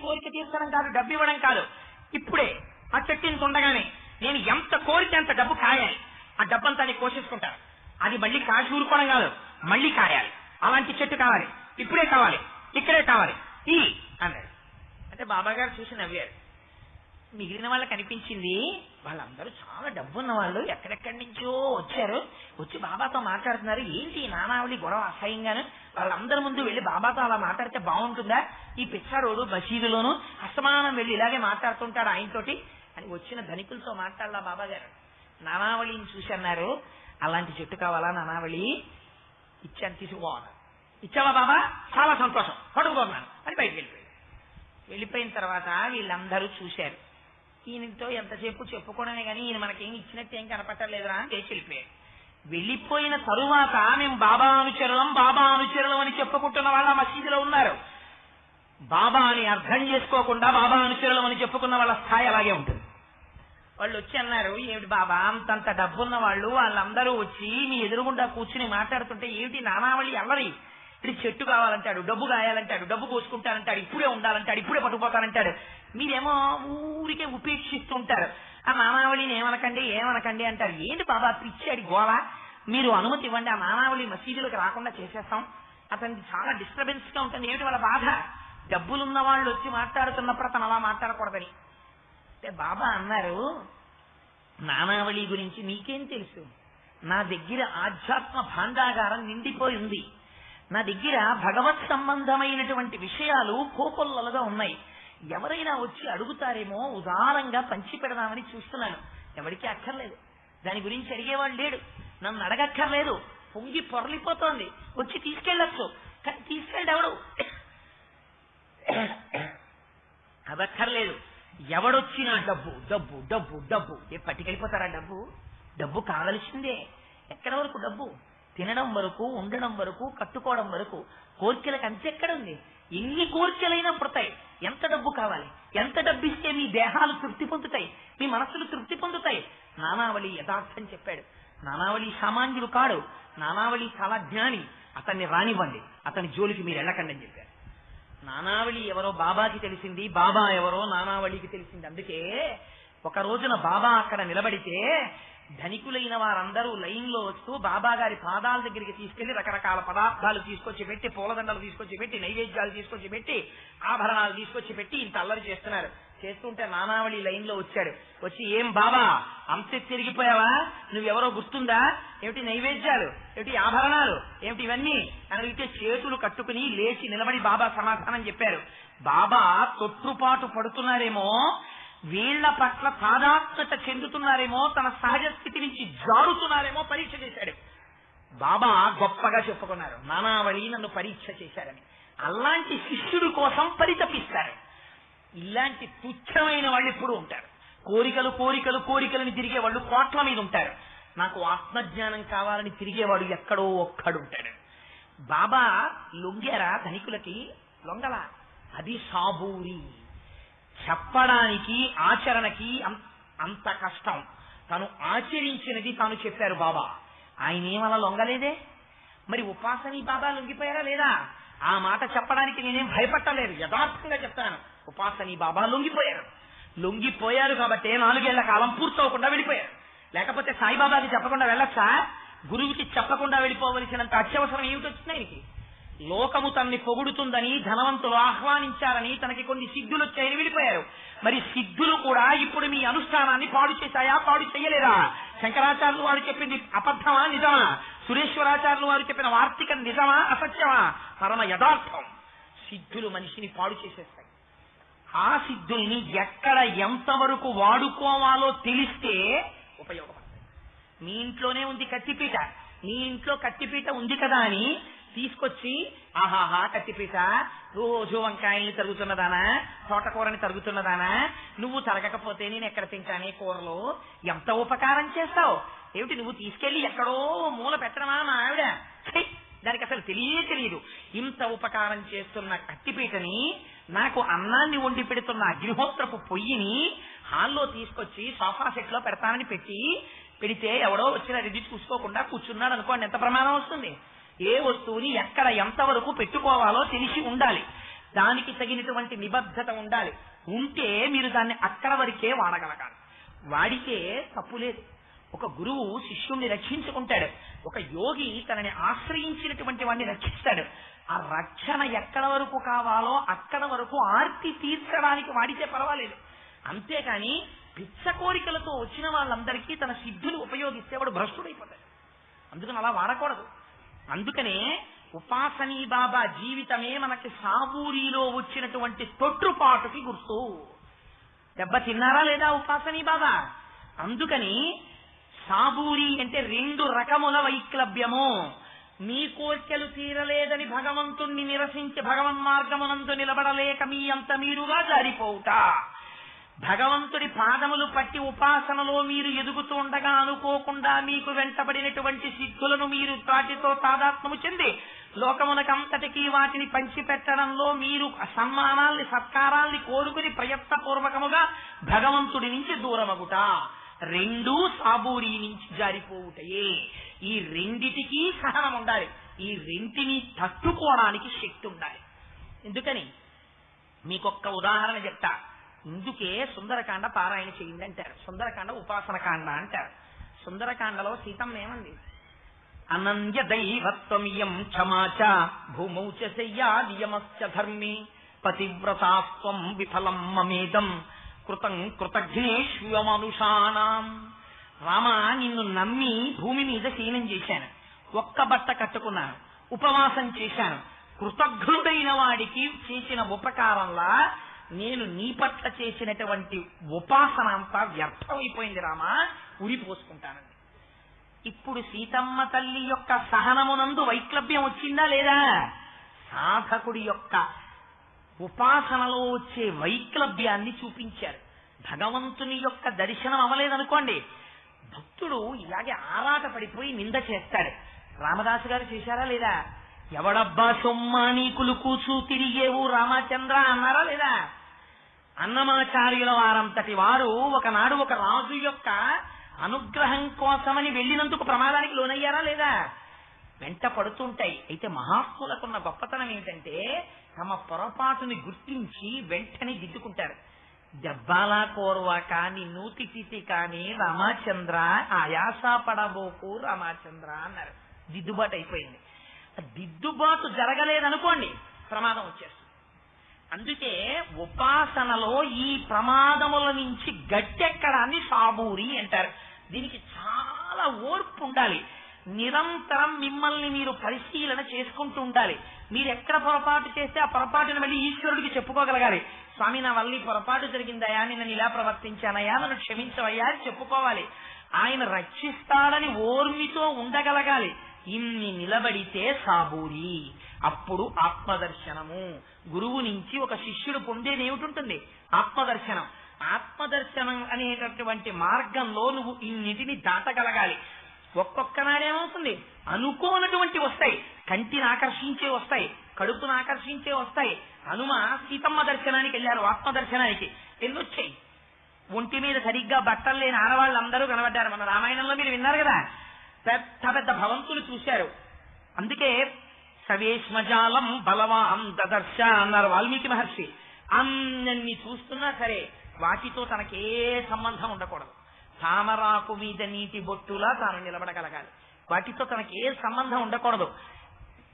కోరిక తీర్చడం కాదు, డబ్బు ఇవ్వడం కాదు. ఇప్పుడే ఆ చెట్టు ఇంత ఉండగానే నేను ఎంత కోరిక అంత డబ్బు కాయాలి, ఆ డబ్బంతా నేను పోషించుకుంటాను. అది మళ్ళీ కాసి ఊరుకోవడం కాదు, మళ్ళీ కాయాలి. అలాంటి చెట్టు కావాలి, ఇప్పుడే కావాలి, ఇక్కడే కావాలి ఈ అన్నాడు. అంటే బాబా గారు చూసి నవ్వారు. మిగిలిన వాళ్ళకి అనిపించింది వాళ్ళందరూ చాలా డబ్బున్న వాళ్ళు, ఎక్కడెక్కడి నుంచో వచ్చారు, వచ్చి బాబాతో మాట్లాడుతున్నారు, ఏంటి నానావళి గొడవ అసహ్యంగాను, వాళ్ళందరి ముందు వెళ్ళి బాబాతో అలా మాట్లాడితే బాగుంటుందా, ఈ పిచ్చారోడు మసీదులోను అస్తమానం వెళ్ళి ఇలాగే మాట్లాడుతుంటాడు ఆయనతోటి అని వచ్చిన ధనికులతో మాట్లాడలా బాబా గారు. నానావళిని చూసి అన్నారు, అలాంటి చెట్టు కావాలా నానావళి, ఇచ్చాను తీసుకోవాలి. ఇచ్చావా బాబా, చాలా సంతోషం, పడుకోన్నాను అని బయటకు వెళ్ళిపోయాడు. వెళ్ళిపోయిన తర్వాత వీళ్ళందరూ చూశారు, ఈయనతో ఎంతసేపు చెప్పుకోవడమే కానీ ఈయన మనకేం ఇచ్చినట్టు ఏం కనపట్టలేదురా అని చేసి వెళ్ళిపోయాడు. వెళ్ళిపోయిన తరువాత మేము బాబా అనుచరులం అని చెప్పుకుంటున్న వాళ్ళ మసీదులో ఉన్నారు. బాబా అని అర్థం చేసుకోకుండా బాబా అనుచరులం అని చెప్పుకున్న వాళ్ళ స్థాయి అలాగే ఉంటుంది. వాళ్ళు వచ్చి అన్నారు, ఏమిటి బాబా అంతంత డబ్బున్న వాళ్ళు వాళ్ళందరూ వచ్చి మీ ఎదురుగుండా కూర్చుని మాట్లాడుతుంటే ఏమిటి నానావళి అల్లరి, ఇప్పుడు చెట్టు కావాలంటాడు, డబ్బు కాయాలంటాడు, డబ్బు కోసుకుంటానంటాడు, ఇప్పుడే ఉండాలంటాడు, ఇప్పుడే పట్టుకుపోతానంటాడు, మీరేమో ఊరికే ఉపేక్షిస్తుంటారు. ఆ నానావళిని ఏమనకండి అంటారు. ఏంటి బాబా పిచ్చాడి గోళ, మీరు అనుమతి ఇవ్వండి, ఆ నానావళి మసీదులకు రాకుండా చేసేస్తాం, అతనికి చాలా డిస్టర్బెన్స్ గా ఉంటుంది. ఏమిటి వాళ్ళ బాధ, డబ్బులున్న వాళ్ళు వచ్చి మాట్లాడుతున్నప్పుడు అతను అలా మాట్లాడకూడదని. అంటే బాబా అన్నారు, నానావళి గురించి మీకేం తెలుసు, నా దగ్గర ఆధ్యాత్మ భాండాగారం నిండిపోయి ఉంది, నా దగ్గర భగవత్ సంబంధమైనటువంటి విషయాలు కోకొల్లలుగా ఉన్నాయి, ఎవరైనా వచ్చి అడుగుతారేమో ఉదారంగా పంచి పెడదామని చూస్తున్నాను. ఎవరికి అక్కర్లేదు, దాని గురించి అడిగేవాడు లేడు, నన్ను అడగక్కర్లేదు, పొంగి పొరలిపోతోంది, వచ్చి తీసుకెళ్ళచ్చు, కానీ తీసుకెళ్ళాడు అదక్కర్లేదు. ఎవడొచ్చినా డబ్బు డబ్బు డబ్బు డబ్బు పట్టుకెళ్ళిపోతారా, డబ్బు కావలసిందే. ఎక్కడ వరకు డబ్బు, తినడం వరకు, ఉండడం వరకు, కట్టుకోవడం వరకు, కోరికలకు అంతెక్కడ ఉంది, ఎన్ని కోరికలైనా పుడతాయి. ఎంత డబ్బు కావాలి, ఎంత డబ్బు ఇస్తే మీ దేహాలు తృప్తి పొందుతాయి, మీ మనస్సులు తృప్తి పొందుతాయి. నానావళి యథార్థం చెప్పాడు. నానావళి సామాన్యుడు కాడు, నానావళి చాలా జ్ఞాని, అతన్ని రానివ్వండి, అతని జోలికి మీరు వెళ్ళకండి అని చెప్పారు. నానావళి ఎవరో బాబాకి తెలిసింది, బాబా ఎవరో నానావళికి తెలిసింది. అందుకే ఒక రోజున బాబా అక్కడ నిలబడితే ధనికులైన వారందరూ లైన్ లో వస్తూ బాబా గారి పాదాల దగ్గరికి తీసుకెళ్లి రకరకాల పదార్థాలు తీసుకొచ్చి పెట్టి, పూలదండలు తీసుకొచ్చి పెట్టి, నైవేద్యాలు తీసుకొచ్చి పెట్టి, ఆభరణాలు తీసుకొచ్చి పెట్టి ఇంత అల్లరి చేస్తున్నారు. చేస్తుంటే నానావళి లైన్ లో వచ్చాడు. వచ్చి, ఏం బాబా అంతే తిరిగిపోయావా, నువ్వెవరో గుర్తుందా, ఏమిటి నైవేద్యాలు, ఏమిటి ఆభరణాలు, ఏమిటి ఇవన్నీ అని అడిగితే చేతులు కట్టుకుని లేచి నిలబడి బాబా సమాధానం చెప్పారు. బాబా తొట్టుపాటు పడుతున్నారేమో, వీళ్ల పట్ల తాదాత్మ్యత చెందుతున్నారేమో, తన సహజ స్థితి నుంచి జారుతున్నారేమో పరీక్ష చేశాడు. బాబా గొప్పగా చెప్పుకున్నారు, నానావళి నన్ను పరీక్ష చేశారని. అలాంటి శిష్యుడి కోసం పరితపిస్తారు. ఇలాంటి తుచ్చమైన వాళ్ళు ఎప్పుడు ఉంటారు. కోరికలని తిరిగే వాళ్ళు కోట్ల మీద ఉంటారు. నాకు ఆత్మజ్ఞానం కావాలని తిరిగేవాడు ఎక్కడో ఒక్కడుంటాడు. బాబా లొంగారా ధనికులకి, లొంగలా. అది సాబూరి. చెప్పడానికి ఆచరణకి అంత కష్టం. తను ఆచరించినది తాను చెప్పారు బాబా. ఆయన ఏమలా లొంగలేదే. మరి ఉపాసని బాబా లొంగిపోయారా లేదా? ఆ మాట చెప్పడానికి నేనేం భయపట్టలేదు, యథార్థంగా చెప్తాను. ఉపాసని బాబా లొంగిపోయారు కాబట్టి 4 ఏళ్ల కాలం పూర్తవకుండా వెళ్ళిపోయారు. లేకపోతే సాయిబాబాకి చెప్పకుండా వెళ్ళొచ్చా? గురువుకి చెప్పకుండా వెళ్ళిపోవలసినంత అత్యవసరం ఏమిటి వచ్చింది ఆయనకి? లోకము తనని పొగుడుతుందని ధనవంతులు ఆహ్వానించారని తనకి కొన్ని సిద్ధులు వచ్చాయని వెళ్ళిపోయారు. మరి సిద్ధులు కూడా ఇప్పుడు మీ అనుష్ఠానాన్ని పాడు చేశాయా, పాడు చేయలేదా? శంకరాచార్యులు వారు చెప్పింది అబద్ధమా, నిజమా? సురేశ్వరాచార్యులు వారు చెప్పిన వార్తిక నిజమా, అసత్యమా? పరమ యథార్థం. సిద్ధులు మనిషిని పాడు చేసేస్తాయి. ఆ సిద్ధుల్ని ఎక్కడ ఎంతవరకు వాడుకోవాలో తెలిస్తే ఉపయోగపడతాయి. మీ ఇంట్లోనే ఉంది కత్తిపీట, మీ ఇంట్లో కత్తిపీట ఉంది కదా అని తీసుకొచ్చి, ఆహాహా కత్తిపీట, రోజు వంకాయల్ని తరుగుతున్నదానా, తోటకూరని తరుగుతున్నదానా, నువ్వు తరగకపోతే నేను ఎక్కడ తింటానే కూరలో, ఎంత ఉపకారం చేస్తావు, ఏమిటి నువ్వు తీసుకెళ్లి ఎక్కడో మూల పెట్టడమా మా ఆవిడ? దానికి అసలు తెలియదు. ఇంత ఉపకారం చేస్తున్న కత్తిపీటని, నాకు అన్నాన్ని వండి పెడుతున్న అగ్నిహోత్రపు పొయ్యిని హాల్లో తీసుకొచ్చి సోఫా సెట్ లో పెడతానని పెడితే ఎవడో వచ్చిన రెడ్డి చూసుకోకుండా కూర్చున్నాడు అనుకోండి, ఎంత ప్రమాదం వస్తుంది. ఏ వస్తువుని ఎక్కడ ఎంతవరకు పెట్టుకోవాలో తెలిసి ఉండాలి. దానికి తగినటువంటి నిబద్ధత ఉండాలి. ఉంటే మీరు దాన్ని అక్కడ వరకే వాడగలగాలి. వాడితే తప్పు లేదు. ఒక గురువు శిష్యుణ్ణి రక్షించుకుంటాడు, ఒక యోగి తనని ఆశ్రయించినటువంటి వాడిని రక్షిస్తాడు. ఆ రక్షణ ఎక్కడ వరకు కావాలో అక్కడ వరకు ఆర్తి తీర్చడానికి వాడితే పర్వాలేదు. అంతేకాని పిచ్చ కోరికలతో వచ్చిన వాళ్ళందరికీ తన సిద్ధులు ఉపయోగిస్తే వాడు భ్రష్టుడైపోతాడు. అందుకని అలా వాడకూడదు. అందుకనే ఉపాసనీ బాబా జీవితమే మనకి సాబూరిలో వచ్చినటువంటి తొట్టుపాటుకి గుర్తు. దెబ్బ తిన్నారా లేదా ఉపాసనీ బాబా? అందుకని సాబూరి అంటే 2 రకముల వైక్లభ్యము. మీ కోర్కెలు తీరలేదని భగవంతుణ్ణి నిరసించి భగవన్మార్గమునందు నిలబడలేక మీ అంత మీరుగా జారిపోవుట, భగవంతుడి పాదములు పట్టి ఉపాసనలో మీరు ఎదుగుతూ ఉండగా అనుకోకుండా మీకు వెంటబడినటువంటి సిద్ధులను మీరు వాటితో తాదాత్మ్యము చెంది లోకమునకంతటికీ వాటిని పంచిపెట్టడంలో మీరు సన్మానాల్ని సత్కారాల్ని కోరుకుని ప్రయత్నపూర్వకముగా భగవంతుడి నుంచి దూరమగుట, 2 సాబూరి నుంచి జారిపోవుటయే. ఈ రెండిటికీ సహనం ఉండాలి. ఈ రెంటిని తట్టుకోవడానికి శక్తి ఉండాలి. ఎందుకని మీకొక్క ఉదాహరణ చెప్తా. ఇందుకే సుందరకాండ పారాయణ చేయండి అంటారు. సుందరకాండ ఉపాసన కాండ అంటారు. సుందరకాండలో సీతమ్మ ఏమంది? అనన్య దైవత్వమియం క్షమాచ భూమౌ చ శయ్యాదియమశ్చ ధర్మి పతివ్రతాస్త్వం విఫలం మమేదం కృతం కృతజ్ఞేష్వమనుషాణం. రామా, నిన్ను నమ్మి భూమి మీద శయనం చేశాను, ఒక్క బట్ట కట్టుకున్నాను, ఉపవాసం చేశాను. కృతజ్ఞుడైన వాడికి చేసిన ఉపకారంలా నేను నీ పట్ల చేసినటువంటి ఉపాసన అంతా వ్యర్థమైపోయింది రామా, ఉరిపోసుకుంటానండి. ఇప్పుడు సీతమ్మ తల్లి యొక్క సహనమునందు వైక్లభ్యం వచ్చిందా లేదా? సాధకుడి యొక్క ఉపాసనలో వచ్చే వైక్లభ్యాన్ని చూపించారు. భగవంతుని యొక్క దర్శనం అవ్వలేదనుకోండి, భక్తుడు ఇలాగే ఆరాట పడిపోయి నింద చేస్తాడు. రామదాసు గారు చేశారా లేదా? ఎవడబ్బా సొమ్మా నీకులు కూచు తిరిగేవు రామచంద్ర అన్నారా లేదా? అన్నమాచార్యుల వారంతటి వారు ఒకనాడు ఒక రాజు యొక్క అనుగ్రహం కోసమని వెళ్ళినందుకు ప్రమాదానికి లోనయ్యారా లేదా? వెంట పడుతుంటాయి. అయితే మహాత్ములకున్న గొప్పతనం ఏమిటంటే తమ పొరపాటుని గుర్తించి వెంటనే దిద్దుకుంటారు. దెబ్బాలా కోర్వాక నిన్ను తిట్టి కానీ రామచంద్ర ఆయాస పడబోకు రామచంద్ర అన్నారు. దిద్దుబాటు అయిపోయింది. దిద్దుబాటు జరగలేదనుకోండి ప్రమాదం వచ్చేస్తుంది. అందుకే ఉపాసనలో ఈ ప్రమాదముల నుంచి గట్టెక్కడాన్ని సాబూరి అంటారు. దీనికి చాలా ఓర్పు ఉండాలి. నిరంతరం మిమ్మల్ని మీరు పరిశీలన చేసుకుంటూ ఉండాలి. మీరు ఎక్కడ పొరపాటు చేస్తే ఆ పొరపాటును మళ్ళీ ఈశ్వరుడికి చెప్పుకోగలగాలి. స్వామి, నా వల్ల ఈ పొరపాటు జరిగిందయా, నేను ఇలా ప్రవర్తించానయ్యా, నన్ను క్షమించవయ్యా అని చెప్పుకోవాలి. ఆయన రక్షిస్తాడని ఓర్మితో ఉండగలగాలి. ఇన్ని నిలబడితే సాబూరి. అప్పుడు ఆత్మదర్శనము. గురువు నుంచి ఒక శిష్యుడు పొందేది ఏమిటి? ఆత్మదర్శనం. ఆత్మదర్శనం అనేటటువంటి మార్గంలో నువ్వు ఇన్నిటిని దాటగలగాలి. ఒక్కొక్క నాడేమవుతుంది, అనుకోనటువంటి వస్తాయి. కంటిని ఆకర్షించే వస్తాయి, కడుపును ఆకర్షించే వస్తాయి. హనుమ సీతమ్మ దర్శనానికి వెళ్ళారు, ఆత్మదర్శనానికి. ఎన్నొచ్చాయి? ఒంటి మీద సరిగ్గా బట్టలు లేని ఆడవాళ్ళందరూ కనబడ్డారు. మన రామాయణంలో మీరు విన్నారు కదా, పెద్ద పెద్ద భవంతులు చూశారు. అందుకే సవేష్మజాలం బలవాం దదర్శ అన్నారు వాల్మీకి మహర్షి. అన్నీ చూస్తున్నా సరే వాటితో తనకే సంబంధం ఉండకూడదు. తామరాకు మీద నీటి బొట్టులా తాను నిలబడగలగాలి. వాటితో తనకి ఏ సంబంధం ఉండకూడదు.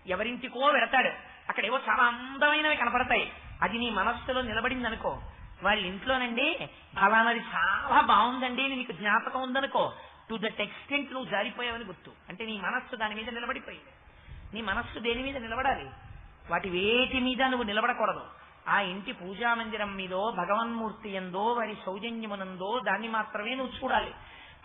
ఎవరింటికో వెడతాడు, అక్కడేవో చాలా అందమైనవి కనపడతాయి. అది నీ మనస్సులో నిలబడింది అనుకో, వాళ్ళ ఇంట్లోనండి ఫలానది చాలా బాగుందండి అని నీకు జ్ఞాపకం ఉందనుకో, టు దట్ ఎక్స్టెంట్ నువ్వు జారిపోయావని గుర్తు. అంటే నీ మనస్సు దాని మీద నిలబడిపోయింది. నీ మనస్సు దేని మీద నిలబడాలి? వాటి వేటి మీద నువ్వు నిలబడకూడదు. ఆ ఇంటి పూజా మందిరం మీదో భగవన్మూర్తి ఎందో వారి సౌజన్యమునందో దాన్ని మాత్రమే నువ్వు చూడాలి.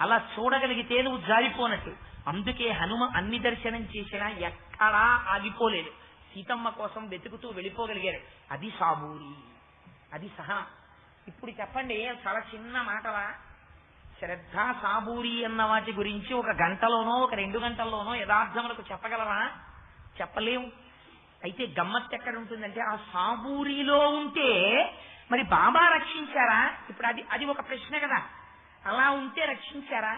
అలా చూడగలిగితే నువ్వు జారిపోనట్టు. అందుకే హనుమ అన్ని దర్శనం చేసినా ఎక్కడా ఆగిపోలేదు. సీతమ్మ కోసం వెతుకుతూ వెళ్ళిపోగలిగారు. అది సాబూరి, అది సహనం. ఇప్పుడు చెప్పండి, చాలా చిన్న మాటలా శ్రద్ధ సాబూరి అన్న వాటి గురించి ఒక గంటలోనో ఒక 2 గంటల్లోనో యథార్థములకు చెప్పగలవా? చెప్పలేము. అయితే గమ్మత్తు ఎక్కడ ఉంటుందంటే ఆ సాబూరిలో ఉంటే మరి బాబా రక్షించారా? ఇప్పుడు అది ఒక ప్రశ్న కదా. అలా ఉంటే రక్షించారా?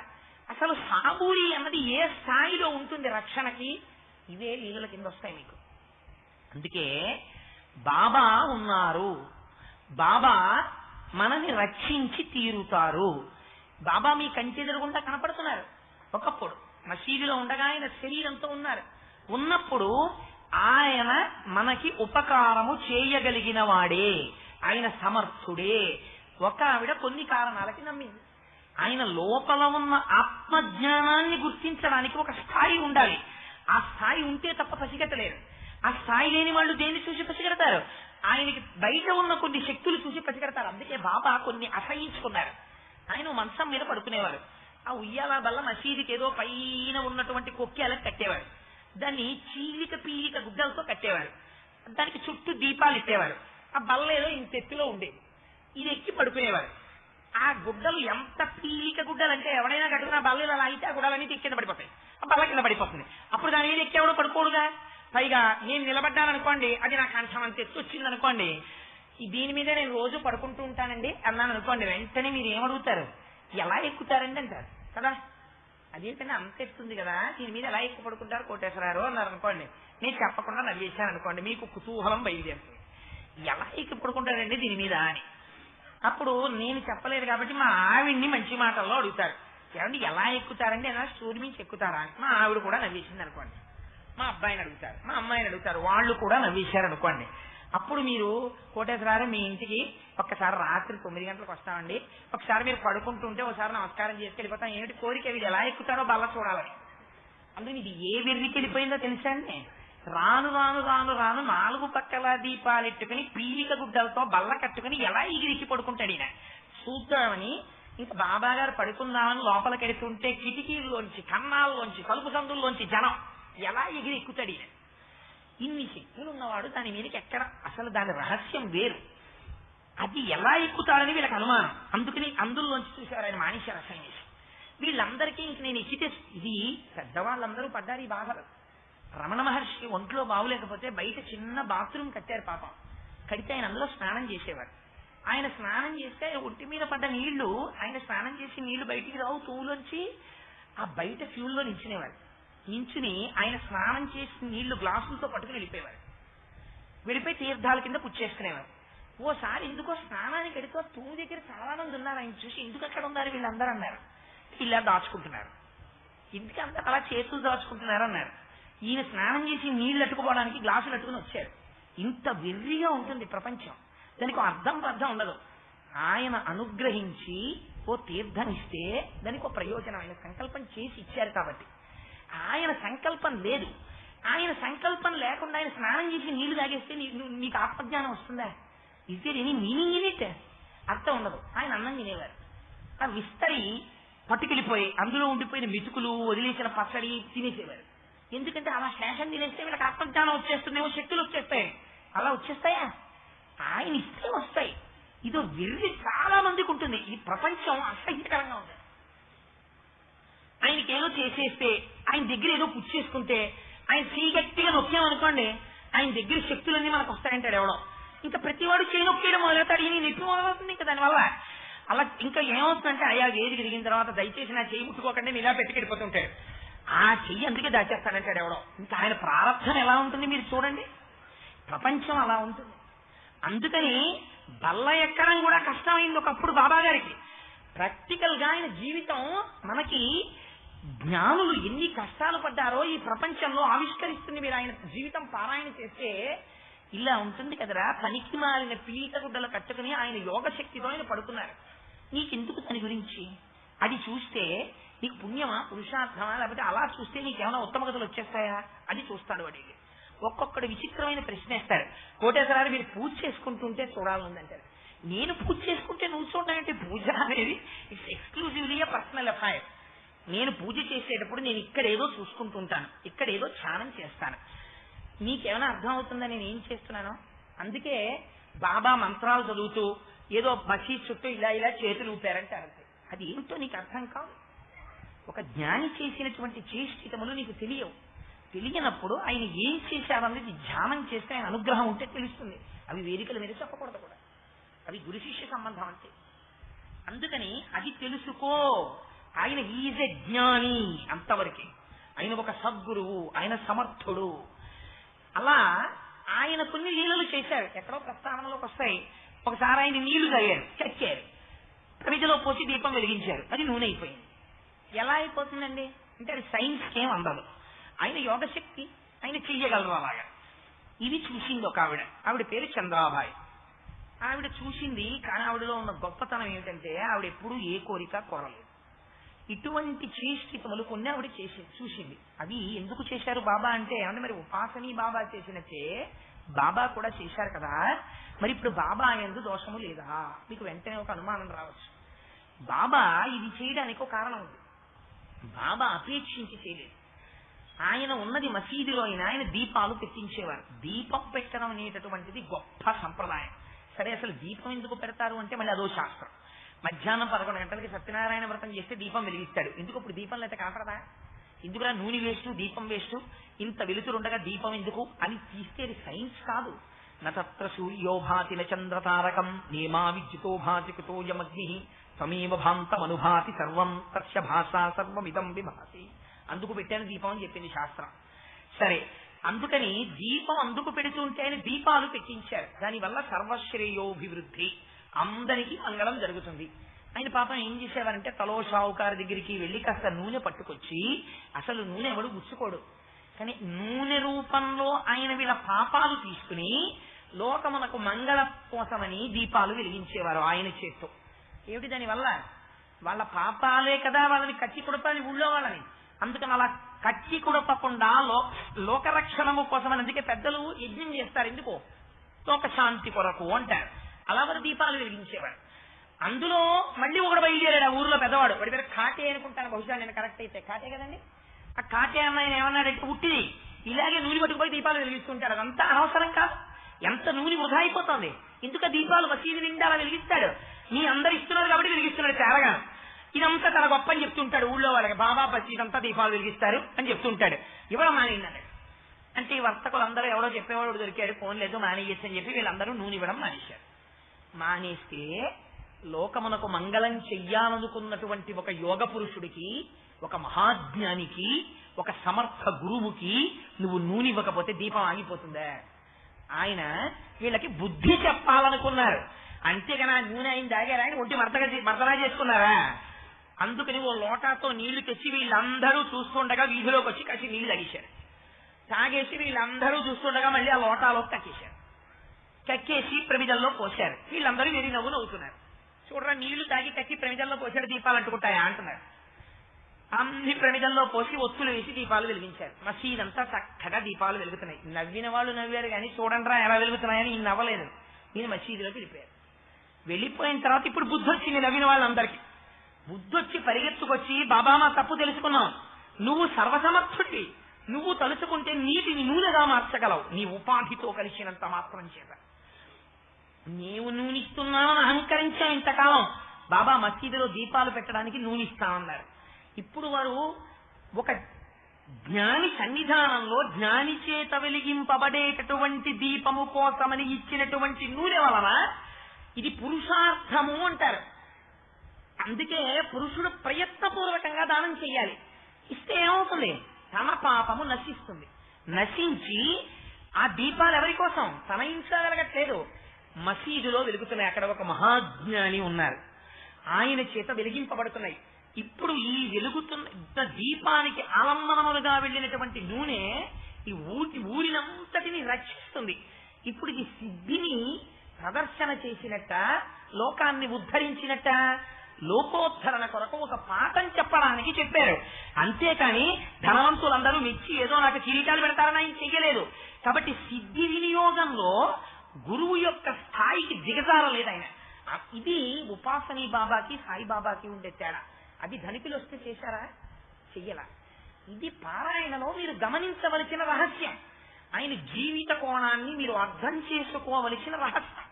అసలు సాబూరి అన్నది ఏ స్థాయిలో ఉంటుంది రక్షణకి? ఇవే లీలల కింద వస్తాయి మీకు. అందుకే బాబా ఉన్నారు, బాబా మనని రక్షించి తీరుతారు. బాబా మీ కంటి ఎదురుగుండా కనపడుతున్నారు. ఒకప్పుడు మసీదులో ఉండగా ఆయన శరీరంతో ఉన్నారు. ఉన్నప్పుడు ఆయన మనకి ఉపకారము చేయగలిగిన వాడే, ఆయన సమర్థుడే. ఒక ఆవిడ కొన్ని కారణాలకి నమ్మింది. ఆయన లోపల ఉన్న ఆత్మజ్ఞానాన్ని గుర్తించడానికి ఒక స్థాయి ఉండాలి. ఆ స్థాయి ఉంటే తప్ప పసిగట్టలేరు. ఆ స్థాయి లేని వాళ్ళు దేన్ని చూసి పసిగడతారు? ఆయనకి బయట ఉన్న కొన్ని శక్తులు చూసి పసిగడతారు. అందుకే బాబా కొన్ని అసహించుకున్నారు. ఆయన మంచం మీద పడుకునేవారు. ఆ ఉయ్యాల బల్ల మసీదుకి ఏదో పైన ఉన్నటువంటి కొక్కేలకు కట్టేవారు. దాన్ని చీలిక పీలిక గుడ్డలతో కట్టేవారు. దానికి చుట్టూ దీపాలు ఇట్టేవారు. ఆ బల్ల ఏదో ఇంత ఎత్తులో ఉండేది. ఇది ఎక్కి పడుకునేవారు. ఆ గుడ్డలు ఎంత పీలిక గుడ్డలు అంటే ఎవడైనా కట్టుకున్న బల్ల అలా అయితే ఆ గుడ్డలన్నీ కింద పడిపోతాయి, ఆ బల్ల కింద పడిపోతుంది. అప్పుడు దాని మీద ఎక్కేవాడు పడుకోడుగా. పైగా నేను నిలబడ్డాననుకోండి, అది నా కంఠం అంత ఎత్తు వచ్చింది అనుకోండి, దీని మీద నేను రోజు పడుకుంటూ ఉంటానండి అన్నాను అనుకోండి, వెంటనే మీరు ఏమడుగుతారు? ఎలా ఎక్కుతారండి అంటారు కదా. అదేంటంటే అంత ఎత్తుంది కదా, దీని మీద ఎలా ఎక్కువ పడుకుంటారు కోటేశ్వరారు అన్నారు అనుకోండి. నేను చెప్పకుండా నవ్వేశాను అనుకోండి, మీకు కుతూహలం బయలుదేరుతుంది. ఎలా ఎక్కి పడుకుంటారండి దీని మీద అని. అప్పుడు నేను చెప్పలేదు కాబట్టి మా ఆవిడ్ని మంచి మాటల్లో అడుగుతారు, ఏమండి ఎలా ఎక్కుతారండి, ఎలా స్టోరీ మించి ఎక్కుతారా అని. మా ఆవిడ కూడా నవ్వేసింది అనుకోండి. మా అబ్బాయిని అడుగుతారు, మా అమ్మాయిని అడుగుతారు, వాళ్ళు కూడా నవ్వేశారు అనుకోండి. అప్పుడు మీరు కోటేశ్వరారు మీ ఇంటికి ఒక్కసారి రాత్రి 9 గంటలకు వస్తామండి, ఒకసారి మీరు పడుకుంటుంటే ఒకసారి నమస్కారం చేసి వెళ్ళిపోతాం. ఏమిటి కోరిక? వీడు ఎలా ఎక్కుతారో బల్ల చూడాలని. అందుకని ఇది ఏ వెర్రికి వెళ్ళిపోయిందో తెలుసా అండి? రాను రాను రాను రాను 4 పక్కల దీపాలెట్టుకుని పీలిక గుడ్డలతో బల్ల కట్టుకుని ఎలా ఎగిరికి పడుకుంటాడు ఈయన చూద్దామని. ఇంకా బాబా గారు పడుకుందామని లోపలికి వెళుతుంటే కిటికీల్లోంచి, కన్నాల్లోంచి, తలుపు సందుల్లోంచి జనం ఎలా ఎగిరి ఎక్కుతాడు ఈయన. ఇన్ని శక్తులు ఉన్నవాడు దాని మీదకి ఎక్కడ? అసలు దాని రహస్యం వేరు. అది ఎలా ఎక్కుతాడని వీళ్ళకి అనుమానం. అందుకని అందులోంచి చూశారు ఆయన మానిష రసం చేసి. వీళ్ళందరికీ ఇంక నేను ఎక్కితే, ఇది పెద్దవాళ్ళందరూ పడ్డారు ఈ బాధలు. రమణ మహర్షి ఒంట్లో బాగులేకపోతే బయట చిన్న బాత్రూమ్ కట్టారు పాపం. కడితే ఆయన అందులో స్నానం చేసేవారు. ఆయన స్నానం చేస్తే ఒంటి మీద పడ్డ నీళ్లు, ఆయన స్నానం చేసి నీళ్లు బయటికి రావు, తూలోంచి ఆ బయట ఫ్యూల్లో నించునేవారు. నించుని ఆయన స్నానం చేసి నీళ్లు గ్లాసులతో పట్టుకుని వెళ్ళిపోయేవారు. వెళ్ళిపోయి తీర్థాల కింద పుచ్చేసుకునేవారు. ఓసారి ఎందుకో స్నానానికి వెళితే తూము దగ్గర చాలా మంది ఉన్నారు. ఆయన చూసి ఎందుకు అక్కడ ఉన్నారు వీళ్ళందరూ అన్నారు. ఇలా దాచుకుంటున్నారు. ఎందుకు అందరూ అలా చేతులు దాచుకుంటున్నారు అన్నారు. ఈయన స్నానం చేసి నీళ్లు అట్టుకుపోవడానికి గ్లాసులు అట్టుకుని వచ్చారు. ఇంత వెర్రిగా ఉంటుంది ప్రపంచం. దానికి అర్థం ఉండదు. ఆయన అనుగ్రహించి ఓ తీర్థం ఇస్తే దానికి ఒక ప్రయోజనం, ఆయన సంకల్పం చేసి ఇచ్చారు కాబట్టి. ఆయన సంకల్పం లేదు. ఆయన సంకల్పం లేకుండా ఆయన స్నానం చేసి నీళ్లు తాగేస్తే నీకు ఆత్మజ్ఞానం వస్తుందా? Is there any meaning in it? అర్థం ఉండదు. ఆయన అన్నం తినేవారు. ఆ విస్తరి పట్టుకెళ్ళిపోయి అందులో ఉండిపోయిన మెతుకులు, వదిలేసిన పచ్చడి తినేసేవారు. ఎందుకంటే అలా శేషం తినేస్తే వీళ్ళకి ఆత్మజ్ఞానం వచ్చేస్తుందేమో, శక్తులు వచ్చేస్తాయి. అలా వచ్చేస్తాయా? ఆయన ఇస్తే వస్తాయి. ఇదో వెర్రి చాలా మందికి ఉంటుంది. ఈ ప్రపంచం అసహ్యకరంగా ఉంటుంది. ఆయనకి ఏదో చేసేస్తే, ఆయన దగ్గర ఏదో పుచ్చేసుకుంటే, ఆయన గట్టిగా నొక్కామనుకోండి, ఆయన దగ్గర శక్తులన్నీ మనకు వస్తాయంటాడు ఎవడో. ఇంకా ప్రతివాడు చేయి నొక్కేయడం మొదలెడతాడు. ఈయన నొప్పి మొదలవుతుంది. ఇంకా దానివల్ల అలా ఇంకా ఏమవుతుందంటే, అయ్యా వేదిక దిగిన తర్వాత దయచేసి నా చెయ్యి ముట్టుకోకండి, నేను ఇలా పెట్టుకెళ్ళిపోతుంటాడు. ఆ చెయ్యి అందుకే దాచేస్తానంటాడు ఎవడో. ఇంకా ఆయన ప్రారంభం ఎలా ఉంటుంది మీరు చూడండి. ప్రపంచం అలా ఉంటుంది. అందుకని బల్ల ఎక్కడం కూడా కష్టమైంది ఒకప్పుడు బాబా గారికి. ప్రాక్టికల్ గా ఆయన జీవితం మనకి జ్ఞానులు ఎన్ని కష్టాలు పడ్డారో ఈ ప్రపంచంలో ఆవిష్కరిస్తుంది. మీరు ఆయన జీవితం పారాయణ చేస్తే ఇలా ఉంటుంది కదరా. పనికి మారిన పీలిక గుడ్డలు కట్టుకుని ఆయన యోగ శక్తితో ఆయన పడుకున్నారు. నీకెందుకు దాని గురించి? అది చూస్తే నీకు పుణ్యమా, పురుషార్థమా, లేకపోతే అలా చూస్తే నీకేమైనా ఉత్తమగతులు వచ్చేస్తాయా? అది చూస్తాడు వాడి. ఒక్కొక్కడు విచిత్రమైన ప్రశ్న వేస్తాడు. కోటేశ్వరారు మీరు పూజ చేసుకుంటుంటే చూడాలంటారు. నేను పూజ చేసుకుంటే నువ్వు చూడాలంటే పూజ అనేది it's exclusively A personal affair. నేను పూజ చేసేటప్పుడు నేను ఇక్కడేదో చూసుకుంటుంటాను, ఇక్కడేదో ధ్యానం చేస్తాను. నీకేమైనా అర్థం అవుతుందా నేను ఏం చేస్తున్నానో? అందుకే బాబా మంత్రాలు చదువుతూ ఏదో మసీద్ చుట్టూ ఇలా ఇలా చేతులు ఊపారంటే అంతే. అది ఏంటో నీకు అర్థం కాదు. ఒక జ్ఞాని చేసినటువంటి చేష్టితములు నీకు తెలియనప్పుడు ఆయన ఏం చేశారనేది ధ్యానం చేస్తే ఆయన అనుగ్రహం ఉంటే తెలుస్తుంది. అవి వేదికల మీద చెప్పకూడదు కూడా. అవి గురు శిష్య సంబంధం అంతే. అందుకని అది తెలుసుకో. ఆయన ఈజ్ ఎ జ్ఞాని అంతవరకే. ఆయన ఒక సద్గురువు, ఆయన సమర్థుడు. అలా ఆయన కొన్ని లీలలు చేశారు, ఎక్కడో ప్రస్థానంలోకి వస్తాయి. ఒకసారి ఆయన నీళ్లు తాగారు, చచ్చారు, ప్రమిదలో పోసి దీపం వెలిగించారు, అది నూనె అయిపోయింది. ఎలా అయిపోతుందండి అంటే అది సైన్స్కి ఏం అందదు, ఆయన యోగశక్తి, ఆయన చెయ్యగలరు అలాగా. ఇది చూసింది ఒక ఆవిడ పేరు చంద్రాబాయి. ఆవిడ చూసింది, కానీ ఆవిడలో ఉన్న గొప్పతనం ఏమిటంటే ఆవిడ ఎప్పుడూ ఏ కోరిక కోరలేదు. ఇటువంటి చేష్టితములు కొన్ని ఆవిడ చూసింది. అవి ఎందుకు చేశారు బాబా అంటే, ఏమంటే మరి ఉపాసనీ బాబా చేసినట్టే బాబా కూడా చేశారు కదా, మరి ఇప్పుడు బాబా యందు దోషము లేదా? మీకు వెంటనే ఒక అనుమానం రావచ్చు. బాబా ఇది చేయడానికి ఒక కారణం ఉంది. బాబా అపేక్షించి చేయలేదు. ఆయన ఉన్నది మసీదులో అయినా ఆయన దీపాలు పెట్టించేవారు. దీపం పెట్టడం అనేటటువంటిది గొప్ప సంప్రదాయం. సరే, అసలు దీపం ఎందుకు పెడతారు అంటే మళ్ళీ అదో శాస్త్రం. మధ్యాహ్నం 11 గంటలకి సత్యనారాయణ వ్రతం చేస్తే దీపం వెలిగిస్తాడు. ఎందుకు ఇప్పుడు దీపం లేక కాకరదా? ఎందుకురా నూనె వేస్ట్, దీపం వేస్ట్, ఇంత వెలుతురుండగా దీపం ఎందుకు అని తీస్తే అది సైన్స్ కాదు. నత్ర సూర్యోభాతి చంద్రతారకం నేమా విద్యుతో భాతి కుతోయమగ్ని సమేవ భాంతమనుభాతి సర్వం తస్య భాషా సర్వమిదం విభాతి. అందుకు పెట్టాను దీపం అని చెప్పింది శాస్త్రం. సరే, అందుకని దీపం అందుకు పెడుతుంటే ఆయన దీపాలు పెట్టించారు. దానివల్ల సర్వశ్రేయోభివృద్ధి, అందరికీ మంగళం జరుగుతుంది. ఆయన పాపం ఏం చేసేవారంటే తలో షావుకారు దగ్గరికి వెళ్ళి కాస్త నూనె పట్టుకొచ్చి, అసలు నూనె ఎవడు గుచ్చుకోడు, కానీ నూనె రూపంలో ఆయన వీళ్ళ పాపాలు తీసుకుని లోకమునకు మంగళ కోసమని దీపాలు వెలిగించేవారు ఆయన చేత్తో. ఏమిటి దానివల్ల? వాళ్ళ పాపాలే కదా వాళ్ళని కట్టి కొడతాని ఊళ్ళో వాళ్ళని. అందుకని అలా కట్టి కొడపకుండా లోకరక్షణము కోసమని అందుకే పెద్దలు యజ్ఞం చేస్తారు. ఎందుకో లోక శాంతి కొరకు అంటారు. అలా వారు దీపాలు వెలిగించేవాడు. అందులో మళ్ళీ ఒకడు బయలుదేరాడు, ఆ ఊర్లో పెద్దవాడు, వాడి పేరు కాటే అనుకుంటాను, బహుశా నేను కరెక్ట్ అయితే కాటే కదండి. ఆ కాటే అన్న ఆయన ఏమన్నాడంటే, ఉట్టిది ఇలాగే నూనె పట్టుకుపోయి దీపాలు వెలిగిస్తుంటాడు, అదంతా అనవసరం కాదు, ఎంత నూనె వృధా అయిపోతుంది, ఎందుకు దీపాలు మసీదు నిండా అలా వెలిగిస్తాడు, మీ అందరు ఇస్తున్నారు కాబట్టి వెలిగిస్తున్నాడు తేరగా, ఇదంతా తన గొప్ప అని చెప్తుంటాడు ఊళ్ళో వాళ్ళకి, బాబా బస్సీదంతా దీపాలు వెలిగిస్తారు అని చెప్తుంటాడు. ఇవ్వడం మానేయండి అంటే ఈ వర్తకులు అందరూ ఎవడో చెప్పేవాడు దొరికాడు, ఫోన్ లేదు మానేయచ్చు అని చెప్పి వీళ్ళందరూ నూనె ఇవ్వడం మానేశారు. మానేస్తే లోకమునకు మంగళం చెయ్యాలనుకున్నటువంటి ఒక యోగ పురుషుడికి, ఒక మహాజ్ఞానికి, ఒక సమర్థ గురువుకి నువ్వు నూనె ఇవ్వకపోతే దీపం ఆగిపోతుందా? ఆయన వీళ్ళకి బుద్ధి చెప్పాలనుకున్నారు, అంతేగాని నూనె ఆయన దాగారా, ఆయన ఒంటి మర్దనా చేసుకున్నారా? అందుకని ఓ లోటాతో నీళ్లు తెచ్చి వీళ్ళందరూ చూస్తుండగా వీధిలోకి వచ్చి కసి నీళ్లు తాగేశారు. తాగేసి వీళ్ళందరూ చూస్తుండగా మళ్ళీ ఆ లోటాలో కక్కేసి ప్రమిదల్లో పోశారు. వీళ్ళందరూ వెరి నవ్వు నవ్వుతున్నారు. చూడరా, నీళ్లు తాగి కక్కి ప్రమిదల్లో పోసాడు, దీపాలు అంటుకుంటాయా అంటున్నారు. అన్ని ప్రమిదల్లో పోసి ఒత్తులు వేసి దీపాలు వెలిగించారు. మసీదంతా చక్కగా దీపాలు వెలుగుతున్నాయి. నవ్విన వాళ్ళు నవ్వారు కానీ చూడండిరా ఎలా వెలుగుతున్నాయని ఈయన నవ్వలేదు. ఈయన మసీదులోకి వెళ్ళిపోయారు. వెళ్ళిపోయిన తర్వాత ఇప్పుడు బుద్ధి వచ్చింది నవ్విన వాళ్ళందరికీ. బుద్ధి వచ్చి పరిగెత్తుకొచ్చి, బాబా మా తప్పు తెలుసుకున్నాం, నువ్వు సర్వసమర్థుడివి, నువ్వు తలుచుకుంటే నీటిని నూనెగా మార్చగలవు, నీ ఉపాధితో కలిసినంత మాత్రం చేత. నీవు నూనిస్తున్నావని అహంకరించాం ఇంతకాలం. బాబా మసీదులో దీపాలు పెట్టడానికి నూనిస్తామన్నారు. ఇప్పుడు వారు ఒక జ్ఞాని సన్నిధానంలో జ్ఞాని చేత వెలిగింపబడేటటువంటి దీపము కోసమని ఇచ్చినటువంటి నూనె వలన ఇది పురుషార్థము అంటారు. అందుకే పురుషుడు ప్రయత్నపూర్వకంగా దానం చెయ్యాలి. ఇస్తే ఏమవుతుంది? తన పాపము నశిస్తుంది. నశించి ఆ దీపాలు ఎవరి కోసం? తన ఇంచగలగట్లేదు, మసీదులో వెలుగుతున్నాయి. అక్కడ ఒక మహాజ్ఞాని ఉన్నారు, ఆయన చేత వెలిగింపబడుతున్నాయి. ఇప్పుడు ఈ వెలుగుతున్న దీపానికి ఆలంబనములుగా వెళ్ళినటువంటి నూనె ఈ ఊరినంతటిని రక్షిస్తుంది. ఇప్పుడు ఇది సిద్ధిని ప్రదర్శన చేసినట్ట, లోకాన్ని ఉద్ధరించినట్ట, లోకోద్ధరణ కొరకు ఒక పాఠం చెప్పడానికి చెప్పారు. అంతేకాని ధనవంతులందరూ మెచ్చి ఏదో నాకు కిరీటాలు పెడతారని ఆయన చెయ్యలేదు. కాబట్టి సిద్ధి వినియోగంలో గురువు యొక్క స్థాయికి దిగజారలేదు ఆయన. ఇది ఉపాసనీ బాబాకి సాయిబాబాకి ఉండే తేడా. అది ధనికులు వస్తే చేశారా? చెయ్యలా. ఇది పారాయణలో మీరు గమనించవలసిన రహస్యం. ఆయన జీవిత కోణాన్ని మీరు అర్థం చేసుకోవలసిన రహస్యం.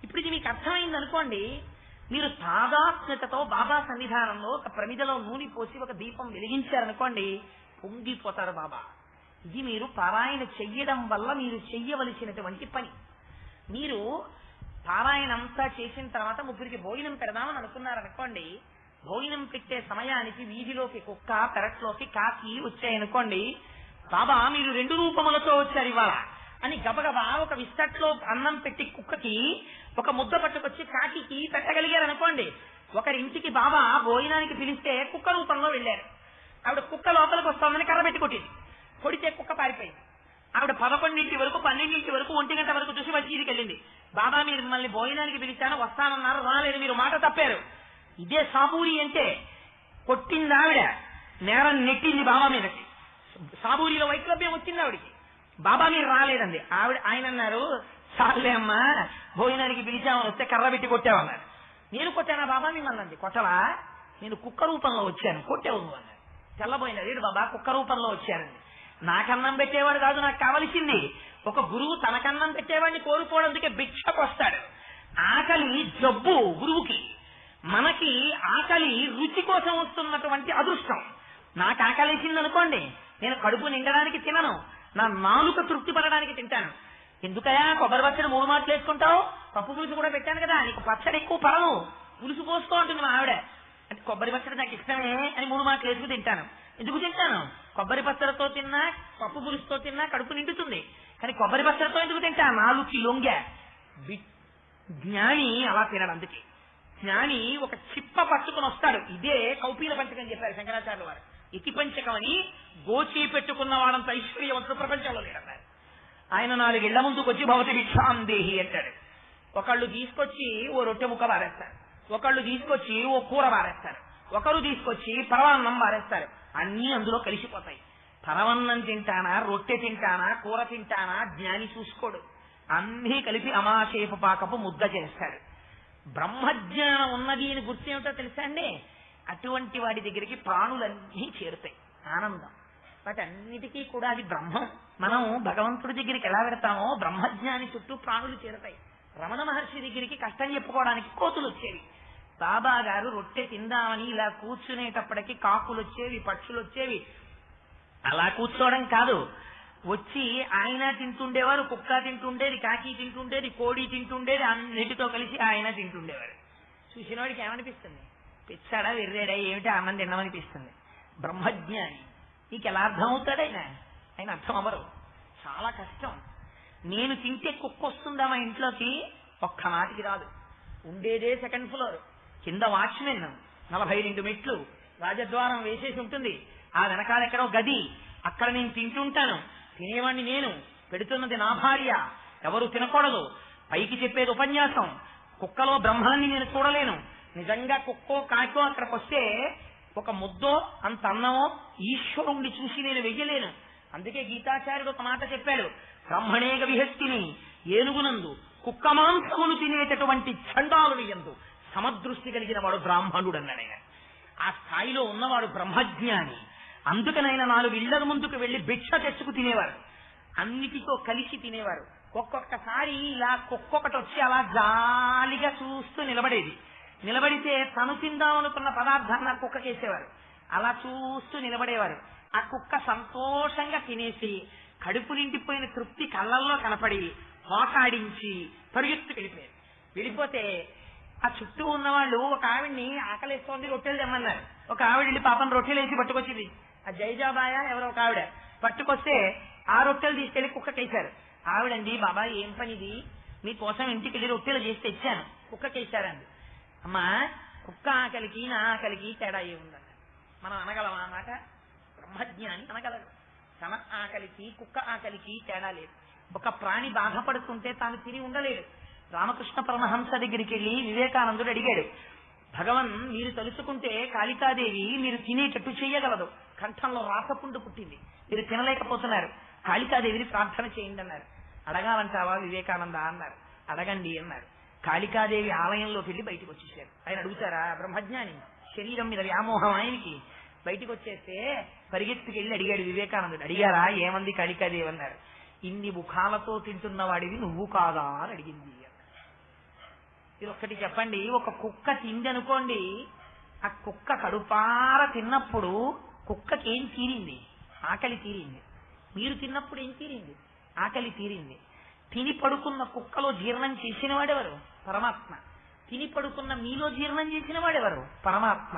ఇప్పుడు ఇది మీకు అర్థమైంది అనుకోండి, మీరు తాదాత్మ్యతతో బాబా సన్నిధానంలో ఒక ప్రమిదలో నూనె పోసి ఒక దీపం వెలిగించారనుకోండి, పొంగిపోతారు బాబా. ఇది మీరు పారాయణ చెయ్యడం వల్ల మీరు చెయ్యవలసినటువంటి పని. మీరు పారాయణ అంతా చేసిన తర్వాత ముగ్గురికి భోజనం పెడదామని అనుకున్నారనుకోండి, భోజనం పెట్టే సమయానికి వీధిలోకి కుక్క, పెరట్లోకి కాకి వచ్చాయనుకోండి, బాబా మీరు 2 రూపములతో వచ్చారు ఇవాళ, అని గబగబా ఒక విస్తట్లో అన్నం పెట్టి కుక్కకి ఒక ముద్ద పట్టుకొచ్చి కాకికి పెట్టగలిగారు అనుకోండి. ఒకరింటికి బాబా భోజనానికి పిలిస్తే కుక్క రూపంలో వెళ్ళారు. ఆవిడ కుక్క లోపలికి వస్తోందని కర్ర పెట్టి కొట్టింది. కొడితే కుక్క పారిపోయింది. ఆవిడ 11 వరకు 12 వరకు 1 గంట వరకు చూసి మసీదుకి వెళ్ళింది. బాబా మీరు మిమ్మల్ని భోజనానికి పిలిచాను, వస్తానన్నారు, రాలేదు, మీరు మాట తప్పారు. ఇదే సాబూరి అంటే. కొట్టింది ఆవిడ, నేరం నెట్టింది బాబా మీదకి. సాబూరిలో వైక్లభ్యం వచ్చింది ఆవిడికి. బాబా మీరు రాలేదండి. ఆయన అన్నారు, చాలే అమ్మా, భోజనానికి పిలిచామని వస్తే కర్ర పెట్టి కొట్టామన్నారు. నేను కొట్టానా బాబా మిమ్మల్ని అంది. కొట్టవా, నేను కుక్క రూపంలో వచ్చాను, కొట్టావు నువ్వు అన్నారు. తెల్లబోయినా, లేదు బాబా కుక్క రూపంలో వచ్చానండి. నాకన్నం పెట్టేవాడు కాదు నాకు కావలసింది. ఒక గురువు తనకన్నం పెట్టేవాడిని కోరుకోవడానికి భిక్షకు వస్తాడు. ఆకలి జబ్బు గురువుకి, మనకి ఆకలి రుచి కోసం వస్తున్నటువంటి అదృష్టం. నాకు ఆకలిసింది అనుకోండి, నేను కడుపు నిండడానికి తినను, నా నాలుక తృప్తి పడడానికి తింటాను. ఎందుకయా కొబ్బరి పచ్చడి 3 మాటలు వేసుకుంటావు, పప్పు పులుసు కూడా పెట్టాను కదా, నీకు పచ్చడి ఎక్కువ పడను, పులుసు పోసుకో అంటుంది మా ఆవిడ. అంటే కొబ్బరి పచ్చడి నాకు ఇష్టమే అని 3 మాటలు వేసుకు తింటాను. ఎందుకు తింటాను? కొబ్బరి పచ్చడితో తిన్నా పప్పు పులుసుతో తిన్నా కడుపు నిండుతుంది, కానీ కొబ్బరి పచ్చడితో ఎందుకు తింటా? నాలుగుకి లొంగ. జ్ఞాని అలా తినడు. అందుకే జ్ఞాని ఒక చిప్ప పట్టుకుని వస్తాడు. ఇదే కౌపీల పంచకం చెప్పారు శంకరాచార్యుల వారు. ఇతి పంచకం అని గోచి పెట్టుకున్న వాడంత ఐశ్వర్యవంతుడు ప్రపంచంలో లేడన్నారు. ఆయన 4 ఇళ్ల ముందుకు వచ్చి భవతి భిక్షాందేహి అంటాడు. ఒకళ్ళు తీసుకొచ్చి ఓ రొట్టె ముక్క వారేస్తారు, ఒకళ్ళు తీసుకొచ్చి ఓ కూర వారేస్తారు, ఒకరు తీసుకొచ్చి పరమాన్నం వారేస్తారు. అన్నీ అందులో కలిసిపోతాయి. పరమన్నం తింటానా, రొట్టె తింటానా, కూర తింటానా జ్ఞాని చూసుకోడు. అన్నీ కలిపి అమాశేపు పాకపు ముద్ద చేస్తాడు. బ్రహ్మజ్ఞానం ఉన్నది అని గుర్తు ఏమిటో తెలుసా అండి? అటువంటి వాడి దగ్గరికి ప్రాణులన్నీ చేరుతాయి. ఆనందం వాటన్నిటికీ కూడా అది బ్రహ్మం. మనం భగవంతుడి దగ్గరికి ఎలా పెడతామో బ్రహ్మజ్ఞాని చుట్టూ ప్రాణులు చేరుతాయి. రమణ మహర్షి దగ్గరికి కష్టం చెప్పుకోవడానికి కోతులు వచ్చేవి. బాబా గారు రొట్టె తిందామని ఇలా కూర్చునేటప్పటికి కాకులు వచ్చేవి, పక్షులు వచ్చేవి. అలా కూర్చోవడం కాదు, వచ్చి ఆయన తింటుండేవారు, కుక్క తింటుండేది, కాకి తింటుండేది, కోడి తింటుండేది, అన్నిటితో కలిసి ఆయన తింటుండేవారు. చూసిన వాడికి ఏమనిపిస్తుంది? పిచ్చాడా వెర్రేడా ఏమిటి అన్నం తిన్నామనిపిస్తుంది. బ్రహ్మజ్ఞాని నీకు ఎలా అర్థం అవుతాడు? ఆయన అర్థం అవ్వరు. చాలా కష్టం. నేను తింటే కుక్క వస్తుందా మా ఇంట్లోకి? ఒక్క నాటికి రాదు. ఉండేదే 2nd ఫ్లోర్, కింద వాచ్మెన్, 42 మెట్లు, రాజద్వారం వేసేసి ఉంటుంది. ఆ వెనకాల ఎక్కడో గది, అక్కడ నేను తింటుంటాను. తినేవాడిని నేను, పెడుతున్నది నా భార్య, ఎవరు తినకూడదు. పైకి చెప్పేది ఉపన్యాసం. కుక్కలో బ్రహ్మాన్ని నేను చూడలేను. నిజంగా కుక్కో కాకో అక్కడికి వస్తే ఒక ముద్దో అంత అన్నమో ఈశ్వరుణ్ణి చూసి నేను వెయ్యలేను. అందుకే గీతాచార్యుడు ఒక మాట చెప్పాడు, బ్రహ్మణేగ విహస్తిని, ఏనుగునందు కుక్క మాంసమును తినేటటువంటి చండాలుని యందు సమదృష్టి కలిగిన వాడు బ్రాహ్మణుడు అన్నాడు. ఆ స్థాయిలో ఉన్నవాడు బ్రహ్మజ్ఞాని. అందుకనైనా 4 ఇళ్ల ముందుకు వెళ్లి భిక్ష తెచ్చుకు తినేవారు, అన్నిటితో కలిసి తినేవారు. ఒక్కొక్కసారి ఇలా కుక్కొకటి వచ్చి అలా జాలిగా చూస్తూ నిలబడేది. నిలబడితే తను తిందామనుకున్న పదార్థాన్ని ఆ కుక్కకేసేవారు. అలా చూస్తూ నిలబడేవారు. ఆ కుక్క సంతోషంగా తినేసి కడుపు నిండిపోయిన తృప్తి కళ్ళల్లో కనపడి మోకాడించి పరిగెత్తు వెళ్ళిపోయారు. వెళ్ళిపోతే ఆ చుట్టూ ఉన్నవాళ్ళు ఒక ఆవిడ్ని ఆకలిస్తోంది, రొట్టెలు తెమ్మన్నారు. ఒక ఆవిడ వెళ్ళి పాపం రొట్టెలు వేసి పట్టుకొచ్చింది. ఆ జైజాబాయ ఎవరో ఒక ఆవిడ పట్టుకొస్తే ఆ రొట్టెలు తీసుకెళ్లి కుక్కకేశారు. ఆవిడండి, బాబా ఏం పనిది, మీకోసం ఇంటికి వెళ్ళి రొట్టెలు చేసి తెచ్చాను, కుక్కకేశారండి. అమ్మా, కుక్క ఆకలికి నా ఆకలికి తేడా ఏముందన్న మనం అనగలమా అన్నమాట? బ్రహ్మజ్ఞాని అనగలడు. తన ఆకలికి కుక్క ఆకలికి తేడా లేదు. ఒక ప్రాణి బాధపడుతుంటే తాను తిని ఉండలేడు. రామకృష్ణ పరమహంస దగ్గరికి వెళ్ళి వివేకానందుడు అడిగాడు, భగవన్ మీరు తలుచుకుంటే కాళికాదేవి మీరు తినేటట్టు చెయ్యగలదు, కంఠంలో రాసపుండు పుట్టింది, మీరు తినలేకపోతున్నారు, కాళికాదేవిని ప్రార్థన చేయండి అన్నారు. అడగాలంటావా వివేకానంద అన్నారు. అడగండి అన్నారు. కాళికాదేవి ఆలయంలోకి వెళ్ళి బయటకు వచ్చేసారు. ఆయన అడుగుతారా? బ్రహ్మజ్ఞాని, శరీరం మీద వ్యామోహం ఆయనకి. బయటకు వచ్చేస్తే పరిగెత్తుకెళ్ళి అడిగాడు వివేకానందుడు. అడిగారా? ఏమంది కాళికాదేవి అన్నారు. ఇన్ని ముఖాలతో తింటున్న వాడివి నువ్వు కాదా అని అడిగింది. ఇది ఒక్కటి చెప్పండి, ఒక కుక్క తిండి అనుకోండి, ఆ కుక్క కడుపార తిన్నప్పుడు కుక్కకి ఏం తీరింది? ఆకలి తీరింది. మీరు తిన్నప్పుడు ఏం తీరింది? ఆకలి తీరింది. తిని పడుకున్న కుక్కలో జీర్ణం చేసిన వాడెవరు? పరమాత్మ. తిని పడుకున్న మీలో జీర్ణం చేసిన వాడెవరు? పరమాత్మ.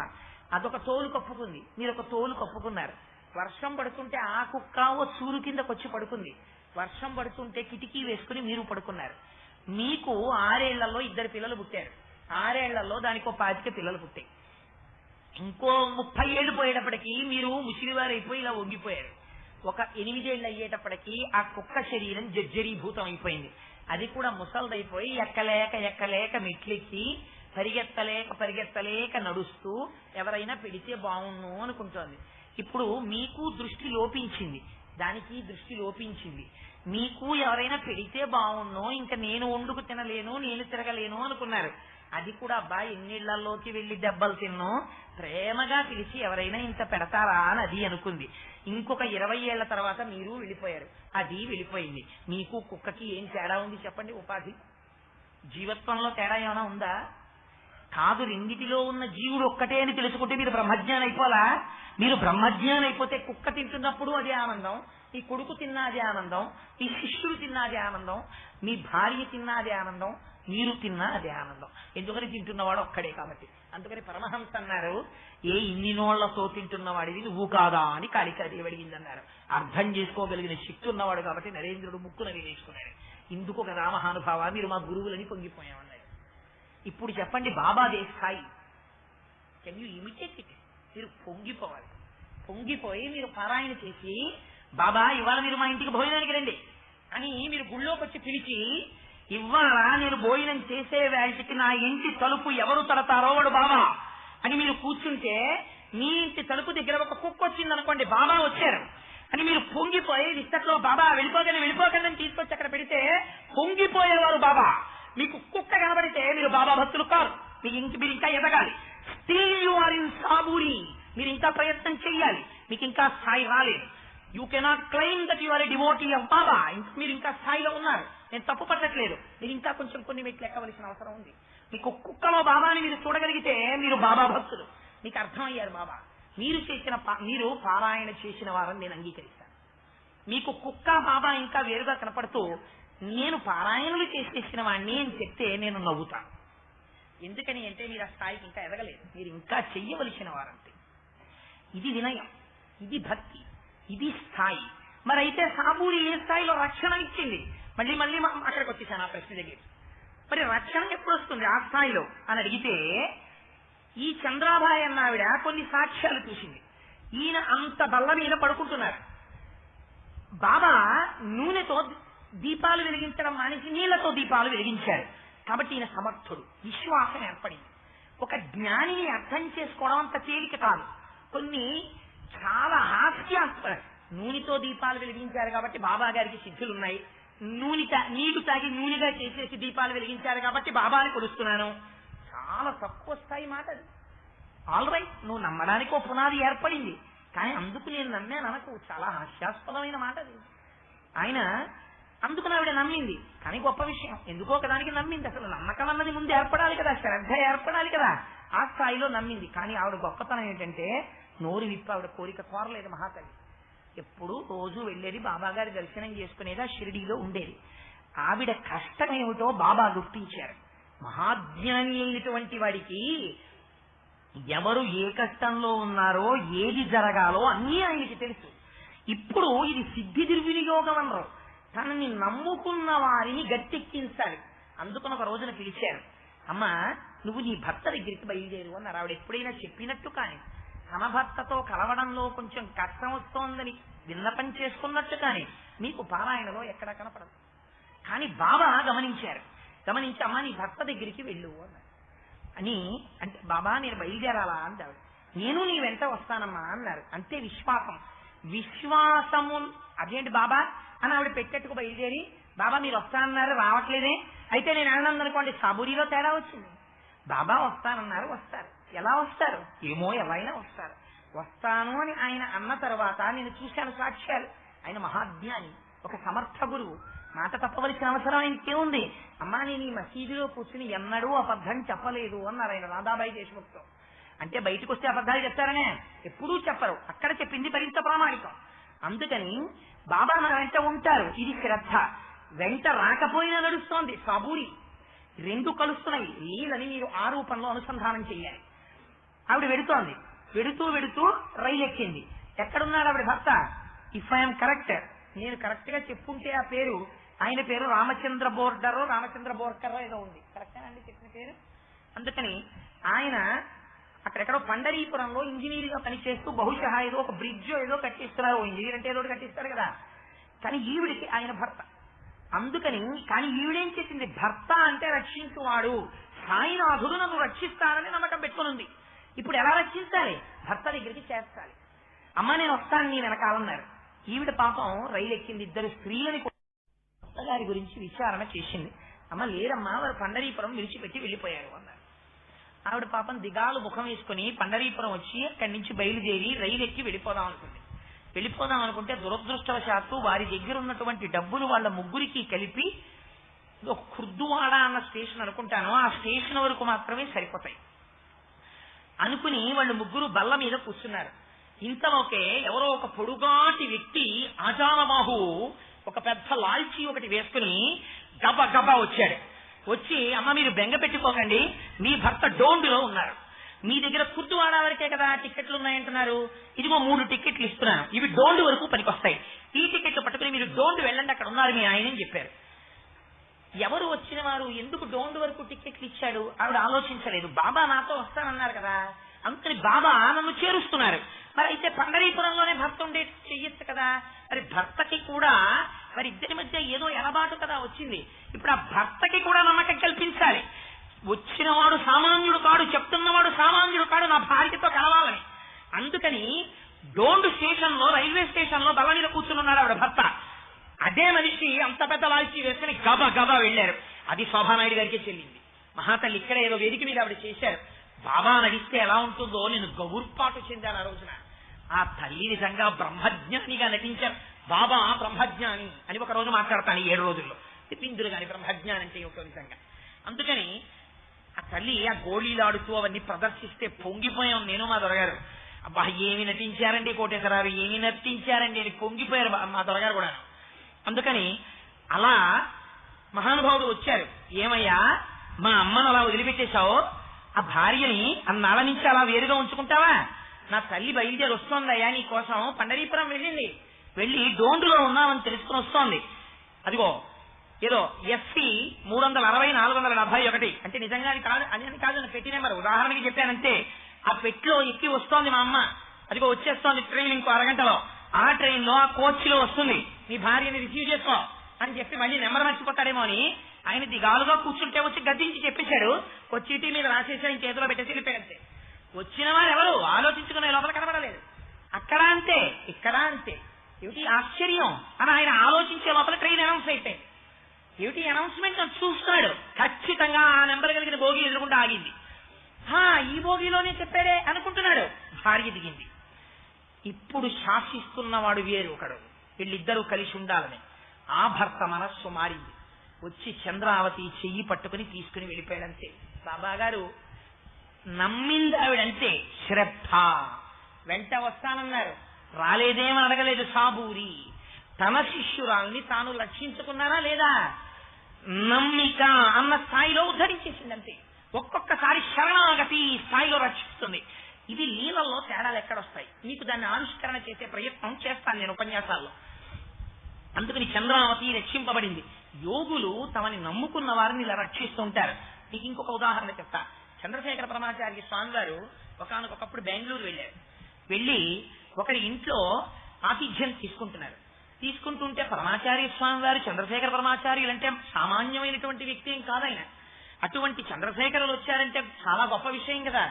అదొక తోలు కప్పుకుంది, మీరు ఒక తోలు కప్పుకున్నారు. వర్షం పడుతుంటే ఆ కుక్క ఓ సూరు కిందకు వచ్చి పడుకుంది. వర్షం పడుతుంటే కిటికీ వేసుకుని మీరు పడుకున్నారు. మీకు 6 ఏళ్లలో 2 పిల్లలు పుట్టారు. 6 ఏళ్లలో దానికో 25 పిల్లలు పుట్టాయి. ఇంకో 30 ఏళ్ళు పోయేటప్పటికీ మీరు ముసిలివారైపోయి ఇలా వంగిపోయారు. ఒక 8 ఏళ్ళు అయ్యేటప్పటికీ ఆ కుక్క శరీరం జర్జరీభూతం అయిపోయింది. అది కూడా ముసల్దైపోయి ఎక్కలేక మెట్లెక్కి పరిగెత్తలేక నడుస్తూ ఎవరైనా పెడితే బాగుండు అనుకుంటోంది. ఇప్పుడు మీకు దృష్టి లోపించింది, దానికి దృష్టి లోపించింది. మీకు ఎవరైనా పెడితే బాగుండు, ఇంకా నేను వండుకు తినలేను, నేను తిరగలేను అనుకున్నారు. అది కూడా అబ్బా ఎన్నిళ్లలోకి వెళ్లి దెబ్బలు తిన్నో ప్రేమగా పిలిచి ఎవరైనా ఇంత పెడతారా అని అది అనుకుంది. ఇంకొక 20 ఏళ్ల తర్వాత మీరు వెళ్ళిపోయారు, అది వెళ్ళిపోయింది. మీకు కుక్కకి ఏం తేడా ఉంది చెప్పండి? ఉపాధి జీవత్వంలో తేడా ఏమైనా ఉందా? కాదు. రెండిటిలో ఉన్న జీవుడు ఒక్కటే అని తెలుసుకుంటే మీరు బ్రహ్మజ్ఞానం అయిపోలా? మీరు బ్రహ్మజ్ఞానం అయిపోతే కుక్క తింటున్నప్పుడు అదే ఆనందం, ఈ కొడుకు తిన్నా అదే ఆనందం, ఈ శిష్యుడు తిన్నా అదే ఆనందం, మీ భార్య తిన్నా అదే ఆనందం, మీరు తిన్నా అదే ఆనందం. ఎందుకని తింటున్నవాడు ఒక్కడే కాబట్టి. అందుకని పరమహంస అన్నారు, ఏ ఇన్ని నోళ్లతో తింటున్నవాడివి నువ్వు కాదా అని కాళికాదేవి అడిగిందన్నారు. అర్థం చేసుకోగలిగిన శక్తి ఉన్నవాడు కాబట్టి నరేంద్రుడు ముక్కున వేసుకున్నాడు. ఇందుకు ఒక రామహానుభావ మీరు మా గురువులని పొంగిపోయామన్నారు. ఇప్పుడు చెప్పండి, బాబాదే స్థాయి. Can you imitate it? మీరు పొంగిపోవాలి. పొంగిపోయి మీరు పారాయణ చేసి, బాబా ఇవాళ మీరు మా ఇంటికి భోజనానికి రండి అని మీరు గుళ్ళోకి వచ్చి పిలిచి, ఇవాళ నేను భోజనం చేసే వేళకి నా ఇంటి తలుపు ఎవరు తడతారో వాడు బాబా అని మీరు కూర్చుంటే, మీ ఇంటి తలుపు దగ్గర ఒక కుక్క వచ్చింది అనుకోండి, బాబా వచ్చారు అని మీరు పొంగిపోయి విస్తట్లో బాబా వెళ్ళిపోకండి అని తీసుకొచ్చి అక్కడ పెడితే పొంగిపోయేవారు బాబా. మీకు కుక్క కనబడితే మీరు బాబా భక్తులు కాదు. మీరు ఇంకా ఎదగాలి. Still you are in saburi. మీరు ఇంకా ప్రయత్నం చెయ్యాలి. మీకు ఇంకా స్థాయి రాలేదు. You cannot claim that you are a devotee of Baba. మీరు ఇంకా స్థాయిలో ఉన్నారు. నేను తప్పు పట్టట్లేదు. మీరు ఇంకా కొంచెం కొన్ని మెట్లు ఎక్కవలసిన అవసరం ఉంది. మీకు కుక్కలో బాబాని మీరు చూడగలిగితే మీరు బాబా భక్తులు. మీకు అర్థమయ్యారు బాబా. మీరు పారాయణ చేసిన వారని నేను అంగీకరిస్తాను. మీకు కుక్క బాబా ఇంకా వేరుగా కనపడుతూ నేను పారాయణలు చేసేసిన వాడిని అని చెప్తే నేను నవ్వుతాను. ఎందుకని అంటే మీరు ఆ స్థాయికి ఇంకా ఎదగలేదు. మీరు ఇంకా చెయ్యవలసిన వారంతే. ఇది వినయం, ఇది భక్తి, ఇది స్థాయి. మరి అయితే సాబూరి ఏ స్థాయిలో రక్షణ ఇచ్చింది? మళ్ళీ అక్కడికి వచ్చేసాను ఆ ప్రశ్న దగ్గర. మరి రక్షణ ఎప్పుడు వస్తుంది ఆ స్థాయిలో అని అడిగితే, ఈ చంద్రాబాయి అన్న ఆవిడ కొన్ని సాక్ష్యాలు చూసింది. ఈయన అంత బల్ల మీద పడుకుంటున్నారు. బాబా నూనెతో దీపాలు వెలిగించడం మానేసి నీళ్లతో దీపాలు వెలిగించారు. కాబట్టి ఈయన సమర్థుడు. విశ్వాసం ఏర్పడింది. ఒక జ్ఞానిని అర్థం చేసుకోవడం అంత తేలిక కాదు. కొన్ని చాలా హాస్యాస్పద. నూనెతో దీపాలు వెలిగించారు కాబట్టి బాబా గారికి సిద్ధులున్నాయి. నీళ్లు తాగి నూనెగా చేసేసి దీపాలు వెలిగించారు కాబట్టి బాబాని కొలుస్తున్నాను. చాలా తక్కువ స్థాయి మాట అది. ఆల్ రైట్, నువ్వు నమ్మడానికి ఒక పునాది ఏర్పడింది, కానీ అందుకు నేను నమ్మాను అనకు. చాలా హాస్యాస్పదమైన మాట అది. ఆయన అందుకు ఆవిడ నమ్మింది, కానీ గొప్ప విషయం. ఎందుకో ఒకదానికి నమ్మింది. అసలు నమ్మకం అన్నది ముందు ఏర్పడాలి కదా, శ్రద్ధ ఏర్పడాలి కదా. ఆ స్థాయిలో నమ్మింది. కానీ ఆవిడ గొప్పతనం ఏంటంటే నోరు విప్పి ఆవిడ కోరిక కోరలేదు. మహాతల్లి ఎప్పుడు రోజు వెళ్ళేది బాబా గారి దర్శనం చేసుకునేది, ఆ షిరిడీలో ఉండేది. ఆవిడ కష్టం ఏమిటో బాబా గుర్తించారు. మహాజ్ఞాని అయినటువంటి వాడికి ఎవరు ఏ కష్టంలో ఉన్నారో ఏది జరగాలో అన్నీ ఆయనకి తెలుసు. ఇప్పుడు ఇది సిద్ధి దుర్వినియోగం అన్నారు. తనని నమ్ముకున్న వారిని గట్టెక్కించాలి. అందుకని ఒక రోజున పిలిచారు. అమ్మా, నువ్వు నీ భర్త దగ్గరికి బయలుదేరు అన్నారు. ఆవిడ ఎప్పుడైనా చెప్పినట్టు కానీ, తన భర్తతో కలవడంలో కొంచెం కష్టం వస్తోందని విన్నపం చేసుకున్నట్టు కానీ మీకు పారాయణలో ఎక్కడా కనపడదు. కానీ బాబా గమనించారు. గమనించి, అమ్మా నీ భర్త దగ్గరికి వెళ్ళు అన్నారు. అని అంటే, బాబా నేను బయలుదేరాలా అంది ఆవిడ. నేను నీ వెంట వస్తానమ్మా అన్నారు. అంతే విశ్వాసము. అదేంటి బాబా అని ఆవిడ పెట్టేట్టుకు బయలుదేరి, బాబా మీరు వస్తానన్నారు రావట్లేదే, అయితే నేను అన్నాను అనుకోండి, సాబూరిలో తేడా వచ్చింది. బాబా వస్తానన్నారు, వస్తారు. ఎలా వస్తారు? ఏమో, ఎలా అయినా వస్తారు. వస్తాను అని ఆయన అన్న తర్వాత నేను చూశాను సాక్ష్యాలు. ఆయన మహాజ్ఞాని, ఒక సమర్థ గురువు. మాట తప్పవలసిన అవసరం ఇంకేముంది? అమ్మా నేను ఈ మసీదులో కూర్చుని ఎన్నడూ అబద్ధం చెప్పలేదు అన్నారు ఆయన రాధాబాయి దేశముఖతో. అంటే బయటకు వస్తే అబద్ధాలు చెప్తారనే? ఎప్పుడూ చెప్పరు. అక్కడ చెప్పింది మరింత ప్రామాణికం. అందుకని బాబా మన వెంట ఉంటారు. ఇది శ్రద్ధ. వెంట రాకపోయినా నడుస్తోంది సాబూరి. రెండు కలుస్తున్నాయి. లీలని మీరు ఆ రూపంలో అనుసంధానం చెయ్యాలి. ఆవిడ వెడుతోంది. వెడుతూ రైలు ఎక్కింది. ఎక్కడున్నాడు ఆవిడ భర్త? ఇఫ్ ఐఎమ్ కరెక్ట్, నేను కరెక్ట్ గా చెప్పుంటే ఆ పేరు, ఆయన పేరు రామచంద్ర బోర్కరో ఏదో ఉంది, కరెక్టేనండి చెప్పిన పేరు. అందుకని ఆయన అక్కడెక్కడో పండరీపురంలో ఇంజనీర్ గా పనిచేస్తూ బహుశా ఏదో ఒక బ్రిడ్జ్ ఏదో కట్టిస్తున్నారు. ఇంజనీర్ అంటే ఏదో కట్టిస్తాడు కదా. కానీ ఈవిడికి ఆయన భర్త. అందుకని కానీ ఈవిడేం చేసింది, భర్త అంటే రక్షించువాడు, సాయినాథుడు నన్ను రక్షిస్తానని నమ్మకం పెట్టుకుని ఉంది. ఇప్పుడు ఎలా రక్షించాలి, భర్త దగ్గరికి చేర్చాలి. అమ్మ నేను వస్తాను నీ వెనకాలన్నారు. ఈవిడ పాపం రైలు ఎక్కింది, ఇద్దరు స్త్రీలని భర్త గారి గురించి విచారణ చేసింది. అమ్మ లేరమ్మా, వారు పండరీపురం విడిచిపెట్టి వెళ్ళిపోయారు అన్నారు. ఆవిడ పాపం దిగాలు ముఖం వేసుకుని పండరీపురం వచ్చి అక్కడి నుంచి బయలుదేరి రైలు ఎక్కి వెళ్ళిపోదాం అనుకుంటే దురదృష్టవశాత్తు వారి దగ్గర ఉన్నటువంటి డబ్బులు వాళ్ళ ముగ్గురికి కలిపి ఒక ఖుర్దువాడ అన్న స్టేషన్ అనుకుంటాను, ఆ స్టేషన్ వరకు మాత్రమే సరిపోతాయి అనుకుని వాళ్ళు ముగ్గురు బల్ల మీద కూర్చున్నారు. ఇంతలోకే ఎవరో ఒక పొడుగాటి వ్యక్తి ఆజానబాహు ఒక పెద్ద లాల్చీ ఒకటి వేసుకుని గబ గబా వచ్చాడు. వచ్చి అమ్మ మీరు బెంగ పెట్టుకోకండి, మీ భర్త డోండులో ఉన్నారు, మీ దగ్గర కుర్తువాడ వరకే కదా టికెట్లు ఉన్నాయంటున్నారు, ఇదిగో 3 టికెట్లు ఇస్తున్నాను, ఇవి డోండు వరకు పనికొస్తాయి, ఈ టికెట్లు పట్టుకుని మీరు డోండు వెళ్ళండి, అక్కడ ఉన్నారు మీ ఆయన అని చెప్పారు. ఎవరు వచ్చిన వారు ఎందుకు డోండు వరకు టికెట్లు ఇచ్చాడు ఆవిడ ఆలోచించలేదు. బాబా నాతో వస్తానన్నారు కదా, అందుకని బాబా నన్ను చేరుస్తున్నారు. మరి అయితే పండరీపురంలోనే భర్త ఉండే చెయ్యొచ్చు కదా. మరి భర్తకి కూడా మరి ఇద్దరి మధ్య ఏదో ఎడబాటు కదా వచ్చింది. ఇప్పుడు ఆ భర్తకి కూడా నమ్మకం కల్పించాలి. వచ్చినవాడు సామాన్యుడు కాడు, చెప్తున్నవాడు సామాన్యుడు కాడు, నా భార్యతో కలవాలని. అందుకని డోండు స్టేషన్ లో, రైల్వే స్టేషన్ లో బల్ల మీద కూర్చున్నాడు ఆవిడ భర్త. అదే మనిషి అంత పెద్ద లాల్చీ వేసుకుని గబా గబా వెళ్లారు. అది శోభానాయుడు గారికి చెల్లింది. మహాతల్లి ఇక్కడ ఏదో వేదిక మీద ఆవిడ చేశారు. బాబా నడిస్తే ఎలా ఉంటుందో నేను గౌర్పాటు చెందాను ఆ రోజున. ఆ తల్లి నిజంగా బ్రహ్మజ్ఞానిగా నటించారు. బాబా బ్రహ్మజ్ఞాని అని ఒక రోజు మాట్లాడతాను 7 రోజుల్లో, చెప్పిందురు గాని బ్రహ్మజ్ఞాని అంటే ఒక నిజంగా. అందుకని ఆ తల్లి ఆ గోళీలాడుతూ అవన్నీ ప్రదర్శిస్తే పొంగిపోయాం నేను మా దొరగారు. అబ్బా ఏమి నటించారండి కోటేశ్వరారు, ఏమి నటించారండి అని పొంగిపోయారు మా దొరగారు కూడా. అందుకని అలా మహానుభావుడు వచ్చారు. ఏమయ్యా మా అమ్మను అలా వదిలిపెట్టేశావు, ఆ భార్యని అన్నాళ్ళ నుంచి అలా వేరుగా ఉంచుకుంటావా? నా తల్లి బయలుదేరి వస్తోందయ్యా నీ కోసం, పండరీపురం వెళ్ళింది, వెళ్ళి డోండులో ఉన్నామని తెలుసుకుని వస్తోంది. అదిగో ఏదో ఎస్సీ 360 471 అంటే నిజంగా అది కాదు అని కాదు, పెట్టి నెంబర్ ఉదాహరణకి చెప్పానంటే. ఆ పెట్టిలో ఎక్కి వస్తోంది మా అమ్మ, అదిగో వచ్చేస్తోంది ట్రైన్ ఇంకో అరగంటలో, ఆ ట్రైన్ లో ఆ కోచ్ లో వస్తుంది, మీ భార్యని రిసీవ్ చేసుకో అని చెప్పి మళ్ళీ నెంబర్ మర్చిపోతాడేమో అని ఆయన దిగాలుగా కూర్చుంటే వచ్చి గద్దించి చెప్పేశాడు. ఒక చీటీ మీద రాసేసి ఆయన చేతిలో పెట్టేసి వెళ్ళిపోయాడంతే. వచ్చిన వారు ఎవరు ఆలోచించుకునే లోపల కనబడలేదు. అక్కడ అంతే, ఇక్కడ అంతే. ఏమిటి ఆశ్చర్యం అని ఆయన ఆలోచించే లోపల ట్రైన్ అనౌన్స్ అయిపోయింది. ఏమిటి అనౌన్స్మెంట్ అని చూస్తున్నాడు. ఖచ్చితంగా ఆ నెంబర్ కలిగిన బోగి ఎదురుకుండా ఆగింది. ఈ బోగిలోనే చెప్పాడే అనుకుంటున్నాడు. భార్య దిగింది. ఇప్పుడు శాసిస్తున్నవాడు వేరు ఒకడు, వీళ్ళిద్దరూ కలిసి ఉండాలని. ఆ భర్త మనస్సు మారింది. వచ్చి చంద్రావతి చెయ్యి పట్టుకుని తీసుకుని వెళ్ళిపోయాడంతే. బాబా గారు నమ్మింది ఆవిడంతే, శ్రద్ధ. వెంట వస్తానన్నారు, రాలేదేమని అడగలేదు. సాబూరి తన శిష్యురాల్ని తాను రక్షించుకున్నారా లేదా, నమ్మిక అన్న స్థాయిలో ఉద్ధరించేసింది అంతే. ఒక్కొక్కసారి శరణాగతి స్థాయిలో రక్షిస్తుంది. ఇది లీలల్లో తేడాలు ఎక్కడొస్తాయి, మీకు దాన్ని ఆవిష్కరణ చేసే ప్రయత్నం చేస్తాను నేను ఉపన్యాసాల్లో. అందుకని చంద్రావతి రక్షింపబడింది. యోగులు తమని నమ్ముకున్న వారిని ఇలా రక్షిస్తూ ఉంటారు. మీకు ఇంకొక ఉదాహరణ చెప్తా. చంద్రశేఖర పరమాచార్య స్వామి వారు ఒకనొకప్పుడు బెంగళూరు వెళ్ళారు. వెళ్ళి ఒకరి ఇంట్లో ఆతిథ్యం తీసుకుంటుంటే పరమాచార్య స్వామి వారు చంద్రశేఖర పరమాచార్యులు అంటే సామాన్యమైనటువంటి వ్యక్తి ఏం కాదైనా. అటువంటి చంద్రశేఖరులు వచ్చారంటే చాలా గొప్ప విషయం కదా.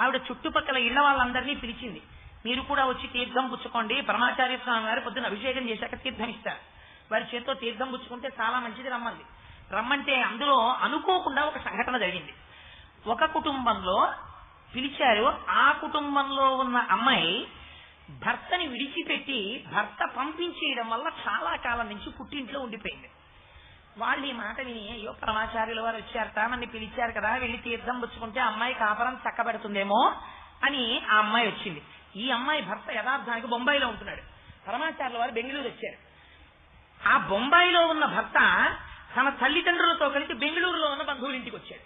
ఆవిడ చుట్టుపక్కల ఇళ్ల వాళ్ళందరినీ పిలిచింది. మీరు కూడా వచ్చి తీర్థం పుచ్చుకోండి, పరమాచార్య స్వామి వారు పొద్దున అభిషేకం చేశాక తీర్థం ఇస్తారు, వారి చేతితో తీర్థం పుచ్చుకుంటే చాలా మంచిది రమ్మంటే అందులో అనుకోకుండా ఒక సంఘటన జరిగింది. ఒక కుటుంబంలో పిలిచారు. ఆ కుటుంబంలో ఉన్న అమ్మాయి భర్తని విడిచిపెట్టి భర్త పంపించేయడం వల్ల చాలా కాలం నుంచి పుట్టింట్లో ఉండిపోయింది. వాళ్ళు ఈ మాట విని, అయ్యో పరమాచార్యుల వారు వచ్చారట, నన్ను పిలిచారు కదా, వెళ్ళి తీర్థం పుచ్చుకుంటే అమ్మాయి కాపురం చక్కబెడుతుందేమో అని ఆ అమ్మాయి వచ్చింది. ఈ అమ్మాయి భర్త యథార్థానికి బొంబాయిలో ఉంటున్నాడు. పరమాచార్యుల వారు బెంగళూరు వచ్చారు. ఆ బొంబాయిలో ఉన్న భర్త తన తల్లిదండ్రులతో కలిసి బెంగళూరులో ఉన్న బంధువులింటికి వచ్చాడు.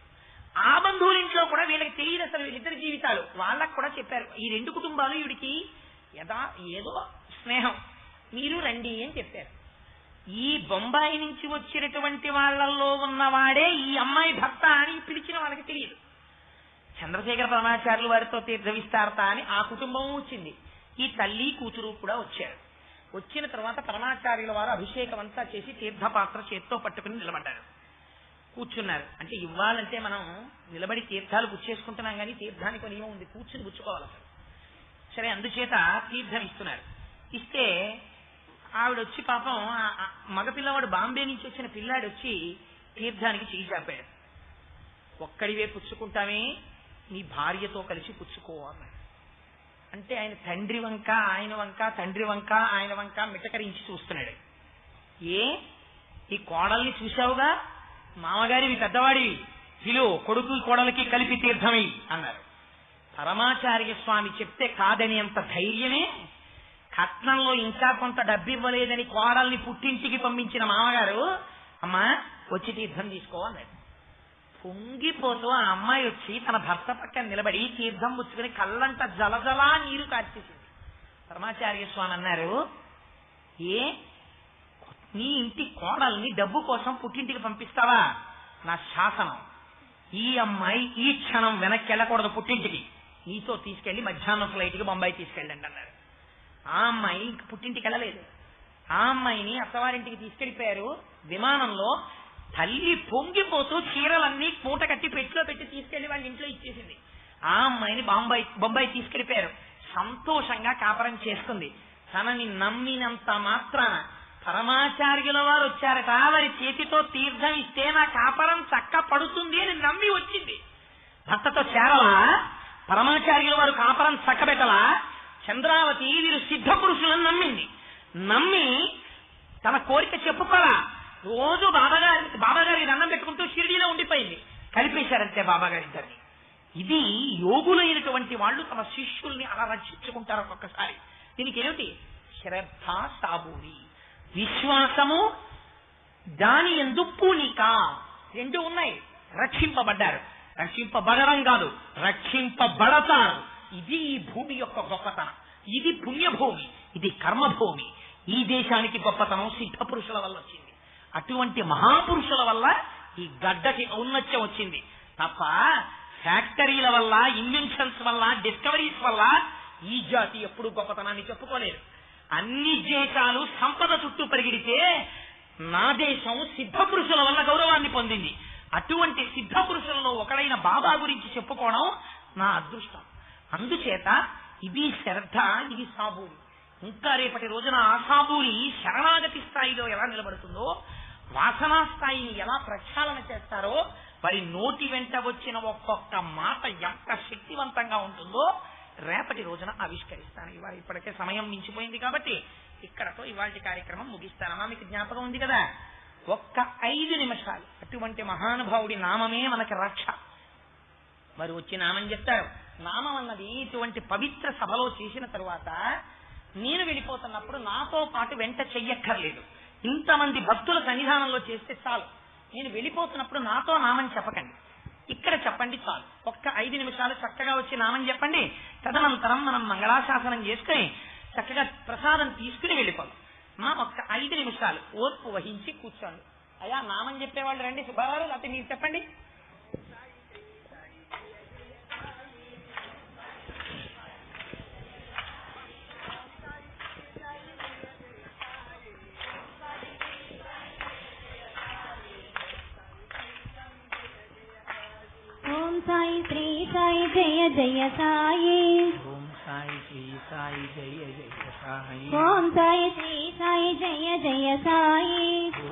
ఆ బంధువులింట్లో కూడా వీళ్ళకి తెలియదు అసలు వీళ్ళిద్దరి జీవితాలు. వాళ్ళకు కూడా చెప్పారు, ఈ 2 కుటుంబాలు వీడికి ఏదో స్నేహం, మీరు రండి అని చెప్పారు. ఈ బొంబాయి నుంచి వచ్చినటువంటి వాళ్ళల్లో ఉన్నవాడే ఈ అమ్మాయి భర్త అని పిలిచిన వాళ్ళకి తెలియదు. చంద్రశేఖర పరమాచార్యులు వారితో తీర్థవిస్తారత అని ఆ కుటుంబం వచ్చింది. ఈ తల్లి కూతురు కూడా వచ్చారు. వచ్చిన తర్వాత పరమాచార్యుల వారు అభిషేకం అంతా చేసి తీర్థపాత్ర చేత్తో పట్టుకుని నిలబడ్డారు. కూర్చున్నారు. అంటే ఇవ్వాలంటే మనం నిలబడి తీర్థాలు పుచ్చేసుకుంటున్నాం, కానీ తీర్థానికి ఒక నియమం ఉంది, కూర్చుని పుచ్చుకోవాలి అసలు. సరే, అందుచేత తీర్థం ఇస్తున్నారు. ఇస్తే ఆవిడ వచ్చి పాపం మగపిల్లవాడు బాంబే నుంచి వచ్చిన పిల్లాడు వచ్చి తీర్థానికి చేయి చాపాడు. ఒక్కడివే పుచ్చుకుంటామే, నీ భార్యతో కలిసి పుచ్చుకో అన్నాడు. అంటే ఆయన తండ్రి వంక ఆయన వంక, తండ్రి వంక ఆయన వంక మిటకరించి చూస్తున్నాడు. ఈ కోడల్ని చూశావుగా, మామగారివి పెద్దవాడివి, పిలు కొడుకు కోడలికి కలిపి తీర్థమై అన్నారు. పరమాచార్య స్వామి చెప్తే కాదని అంత ధైర్యమే. కట్నంలో ఇంకా కొంత డబ్బు ఇవ్వలేదని కోడల్ని పుట్టింటికి పంపించిన మామగారు, అమ్మా వచ్చి తీర్థం తీసుకో అన్నాడు. పొంగిపోతూ ఆ అమ్మాయి వచ్చి తన భర్త పక్కన నిలబడి తీర్థం పుచ్చుకుని కళ్ళంట జలజలా నీరు కార్చేసింది. పరమాచార్య స్వామి అన్నారు, నీ ఇంటి కోడల్ని డబ్బు కోసం పుట్టింటికి పంపిస్తావా? నా శాసనం, ఈ అమ్మాయి ఈ క్షణం వెనక్కి వెళ్ళకూడదు పుట్టింటికి, నీతో తీసుకెళ్లి మధ్యాహ్నం ఫ్లైట్కి బొంబాయి తీసుకెళ్ళండి అన్నారు. ఆ అమ్మాయి ఇంక పుట్టింటికి వెళ్ళలేదు. ఆ అమ్మాయిని అత్తవారింటికి తీసుకెళ్లిపోయారు. విమానంలో తల్లి పొంగిపోతూ చీరలన్నీ మూట కట్టి పెట్టిలో పెట్టి తీసుకెళ్లి వాళ్ళ ఇంట్లో ఇచ్చేసింది. ఆ అమ్మాయిని బొంబాయి తీసుకెళ్లిపోయారు. సంతోషంగా కాపురం చేసుకుంది. తనని నమ్మినంత మాత్రాన పరమాచార్యుల వారు వచ్చారట, వారి చేతితో తీర్థం ఇస్తే నా కాపురం చక్క పడుతుంది అని నమ్మి వచ్చింది. భర్తతో చేరలా, పరమాచార్యుల వారు కాపురం చక్కబెట్టలా. చంద్రావతి వీరు సిద్ధ పురుషులను నమ్మింది. నమ్మి తన కోరిక చెప్పుకోరా, రోజు బాబాగారికి దండం పెట్టుకుంటూ షిరిడీలో ఉండిపోయింది. కలిపేశారంతే బాబాగారి ఇద్దరిని. ఇది యోగులైనటువంటి వాళ్ళు తమ శిష్యుల్ని అలా రక్షించుకుంటారు. ఒక్కొక్కసారి దీనికి ఏమిటి? శ్రద్ధ, సాబూరి, విశ్వాసము, దాని యందు పూనిక, రెండు ఉన్నాయి. రక్షింపబడ్డారు. రక్షింపబడడం కాదు, రక్షింపబడతారు. ఇది ఈ భూమి యొక్క గొప్పతనం. ఇది పుణ్యభూమి, ఇది కర్మభూమి. ఈ దేశానికి గొప్పతనం సిద్ధ పురుషుల వల్ల వచ్చింది. అటువంటి మహాపురుషుల వల్ల ఈ గడ్డకి ఔన్నత్యం వచ్చింది తప్ప ఫ్యాక్టరీల వల్ల, ఇన్వెన్షన్స్ వల్ల, డిస్కవరీస్ వల్ల ఈ జాతి ఎప్పుడు గొప్పతనాన్ని చెప్పుకోలేదు. అన్ని దేశాలు సంపద చుట్టూ పరిగెడితే నా దేశం సిద్ధ పురుషుల వల్ల గౌరవాన్ని పొందింది. అటువంటి సిద్ధ పురుషులలో ఒకడైన బాబా గురించి చెప్పుకోవడం నా అదృష్టం. అందుచేత ఇది శ్రద్ధ, ఇది సాబూరి. ఇంకా రేపటి రోజున ఆ సాబూరి శరణాగతి స్థాయిలో ఎలా నిలబడుతుందో, వాసనా స్థాయిని ఎలా ప్రక్షాళన చేస్తారో, వారి నోటి వెంట వచ్చిన ఒక్కొక్క మాట ఎంత శక్తివంతంగా ఉంటుందో రేపటి రోజున ఆవిష్కరిస్తాను. ఇవాళ ఇప్పటికే సమయం మించిపోయింది కాబట్టి ఇక్కడతో ఇవాళ కార్యక్రమం ముగిస్తానమ్మా. మీకు జ్ఞాపకం ఉంది కదా, ఒక్క 5 నిమిషాలు అటువంటి మహానుభావుడి నామమే మనకి రక్ష. వారు వచ్చి నామం చెప్తారు. నామం అన్నది ఇటువంటి పవిత్ర సభలో చేసిన తరువాత నేను వెళ్ళిపోతున్నప్పుడు నాతో పాటు వెంట చెయ్యక్కర్లేదు. ఇంతమంది భక్తుల సన్నిధానంలో చేస్తే చాలు. నేను వెళ్ళిపోతున్నప్పుడు నాతో నామం చెప్పకండి, ఇక్కడ చెప్పండి చాలు. ఒక్క 5 నిమిషాలు చక్కగా వచ్చి నామం చెప్పండి. తదనంతరం మనం మంగళాశాసనం చేసుకుని చక్కగా ప్రసాదం తీసుకుని వెళ్ళిపోదాం. ఒక్క 5 నిమిషాలు ఓర్పు వహించి కూర్చోండి. అయ్యా నామం చెప్పేవాళ్ళు రండి, సుబ్బారావు లేకపోతే మీరు చెప్పండి. ఓం సాయి శ్రీ సాయి జయ జయ సాయి. ఓం సాయి శ్రీ సాయి జయ జయ సాయి. ఓం సాయి శ్రీ సాయి జయ జయ సాయి.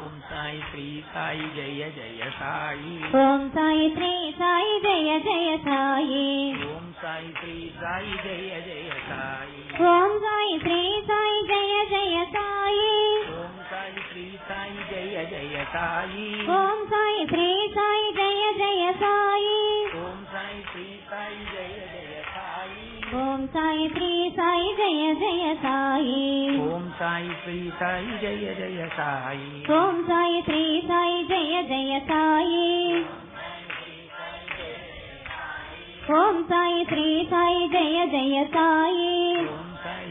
ఓం సాయి శ్రీ సాయి జయ జయ సాయి. ఓం సాయి శ్రీ సాయి జయ జయ సాయి. ఓం సాయి శ్రీ సాయి జయ జయ సాయి. ఓం సాయి శ్రీ సాయి జయ జయ సాయి. ఓం సాయి శ్రీ సాయి జయ జయ సాయి. ఓం సాయి శ్రీ సాయి జయ జయ సాయి. ఓం సాయి శ్రీ సాయి జయ జయ సాయి. ఓం సాయి శ్రీ సాయి జయ జయ సాయి. ఓం సాయి శ్రీ సాయి జయ జయ సాయి. ఓం సాయి శ్రీ సాయి జయ జయ సాయి. ఓం సాయి శ్రీ సాయి జయ జయ సాయి. ఓం సాయి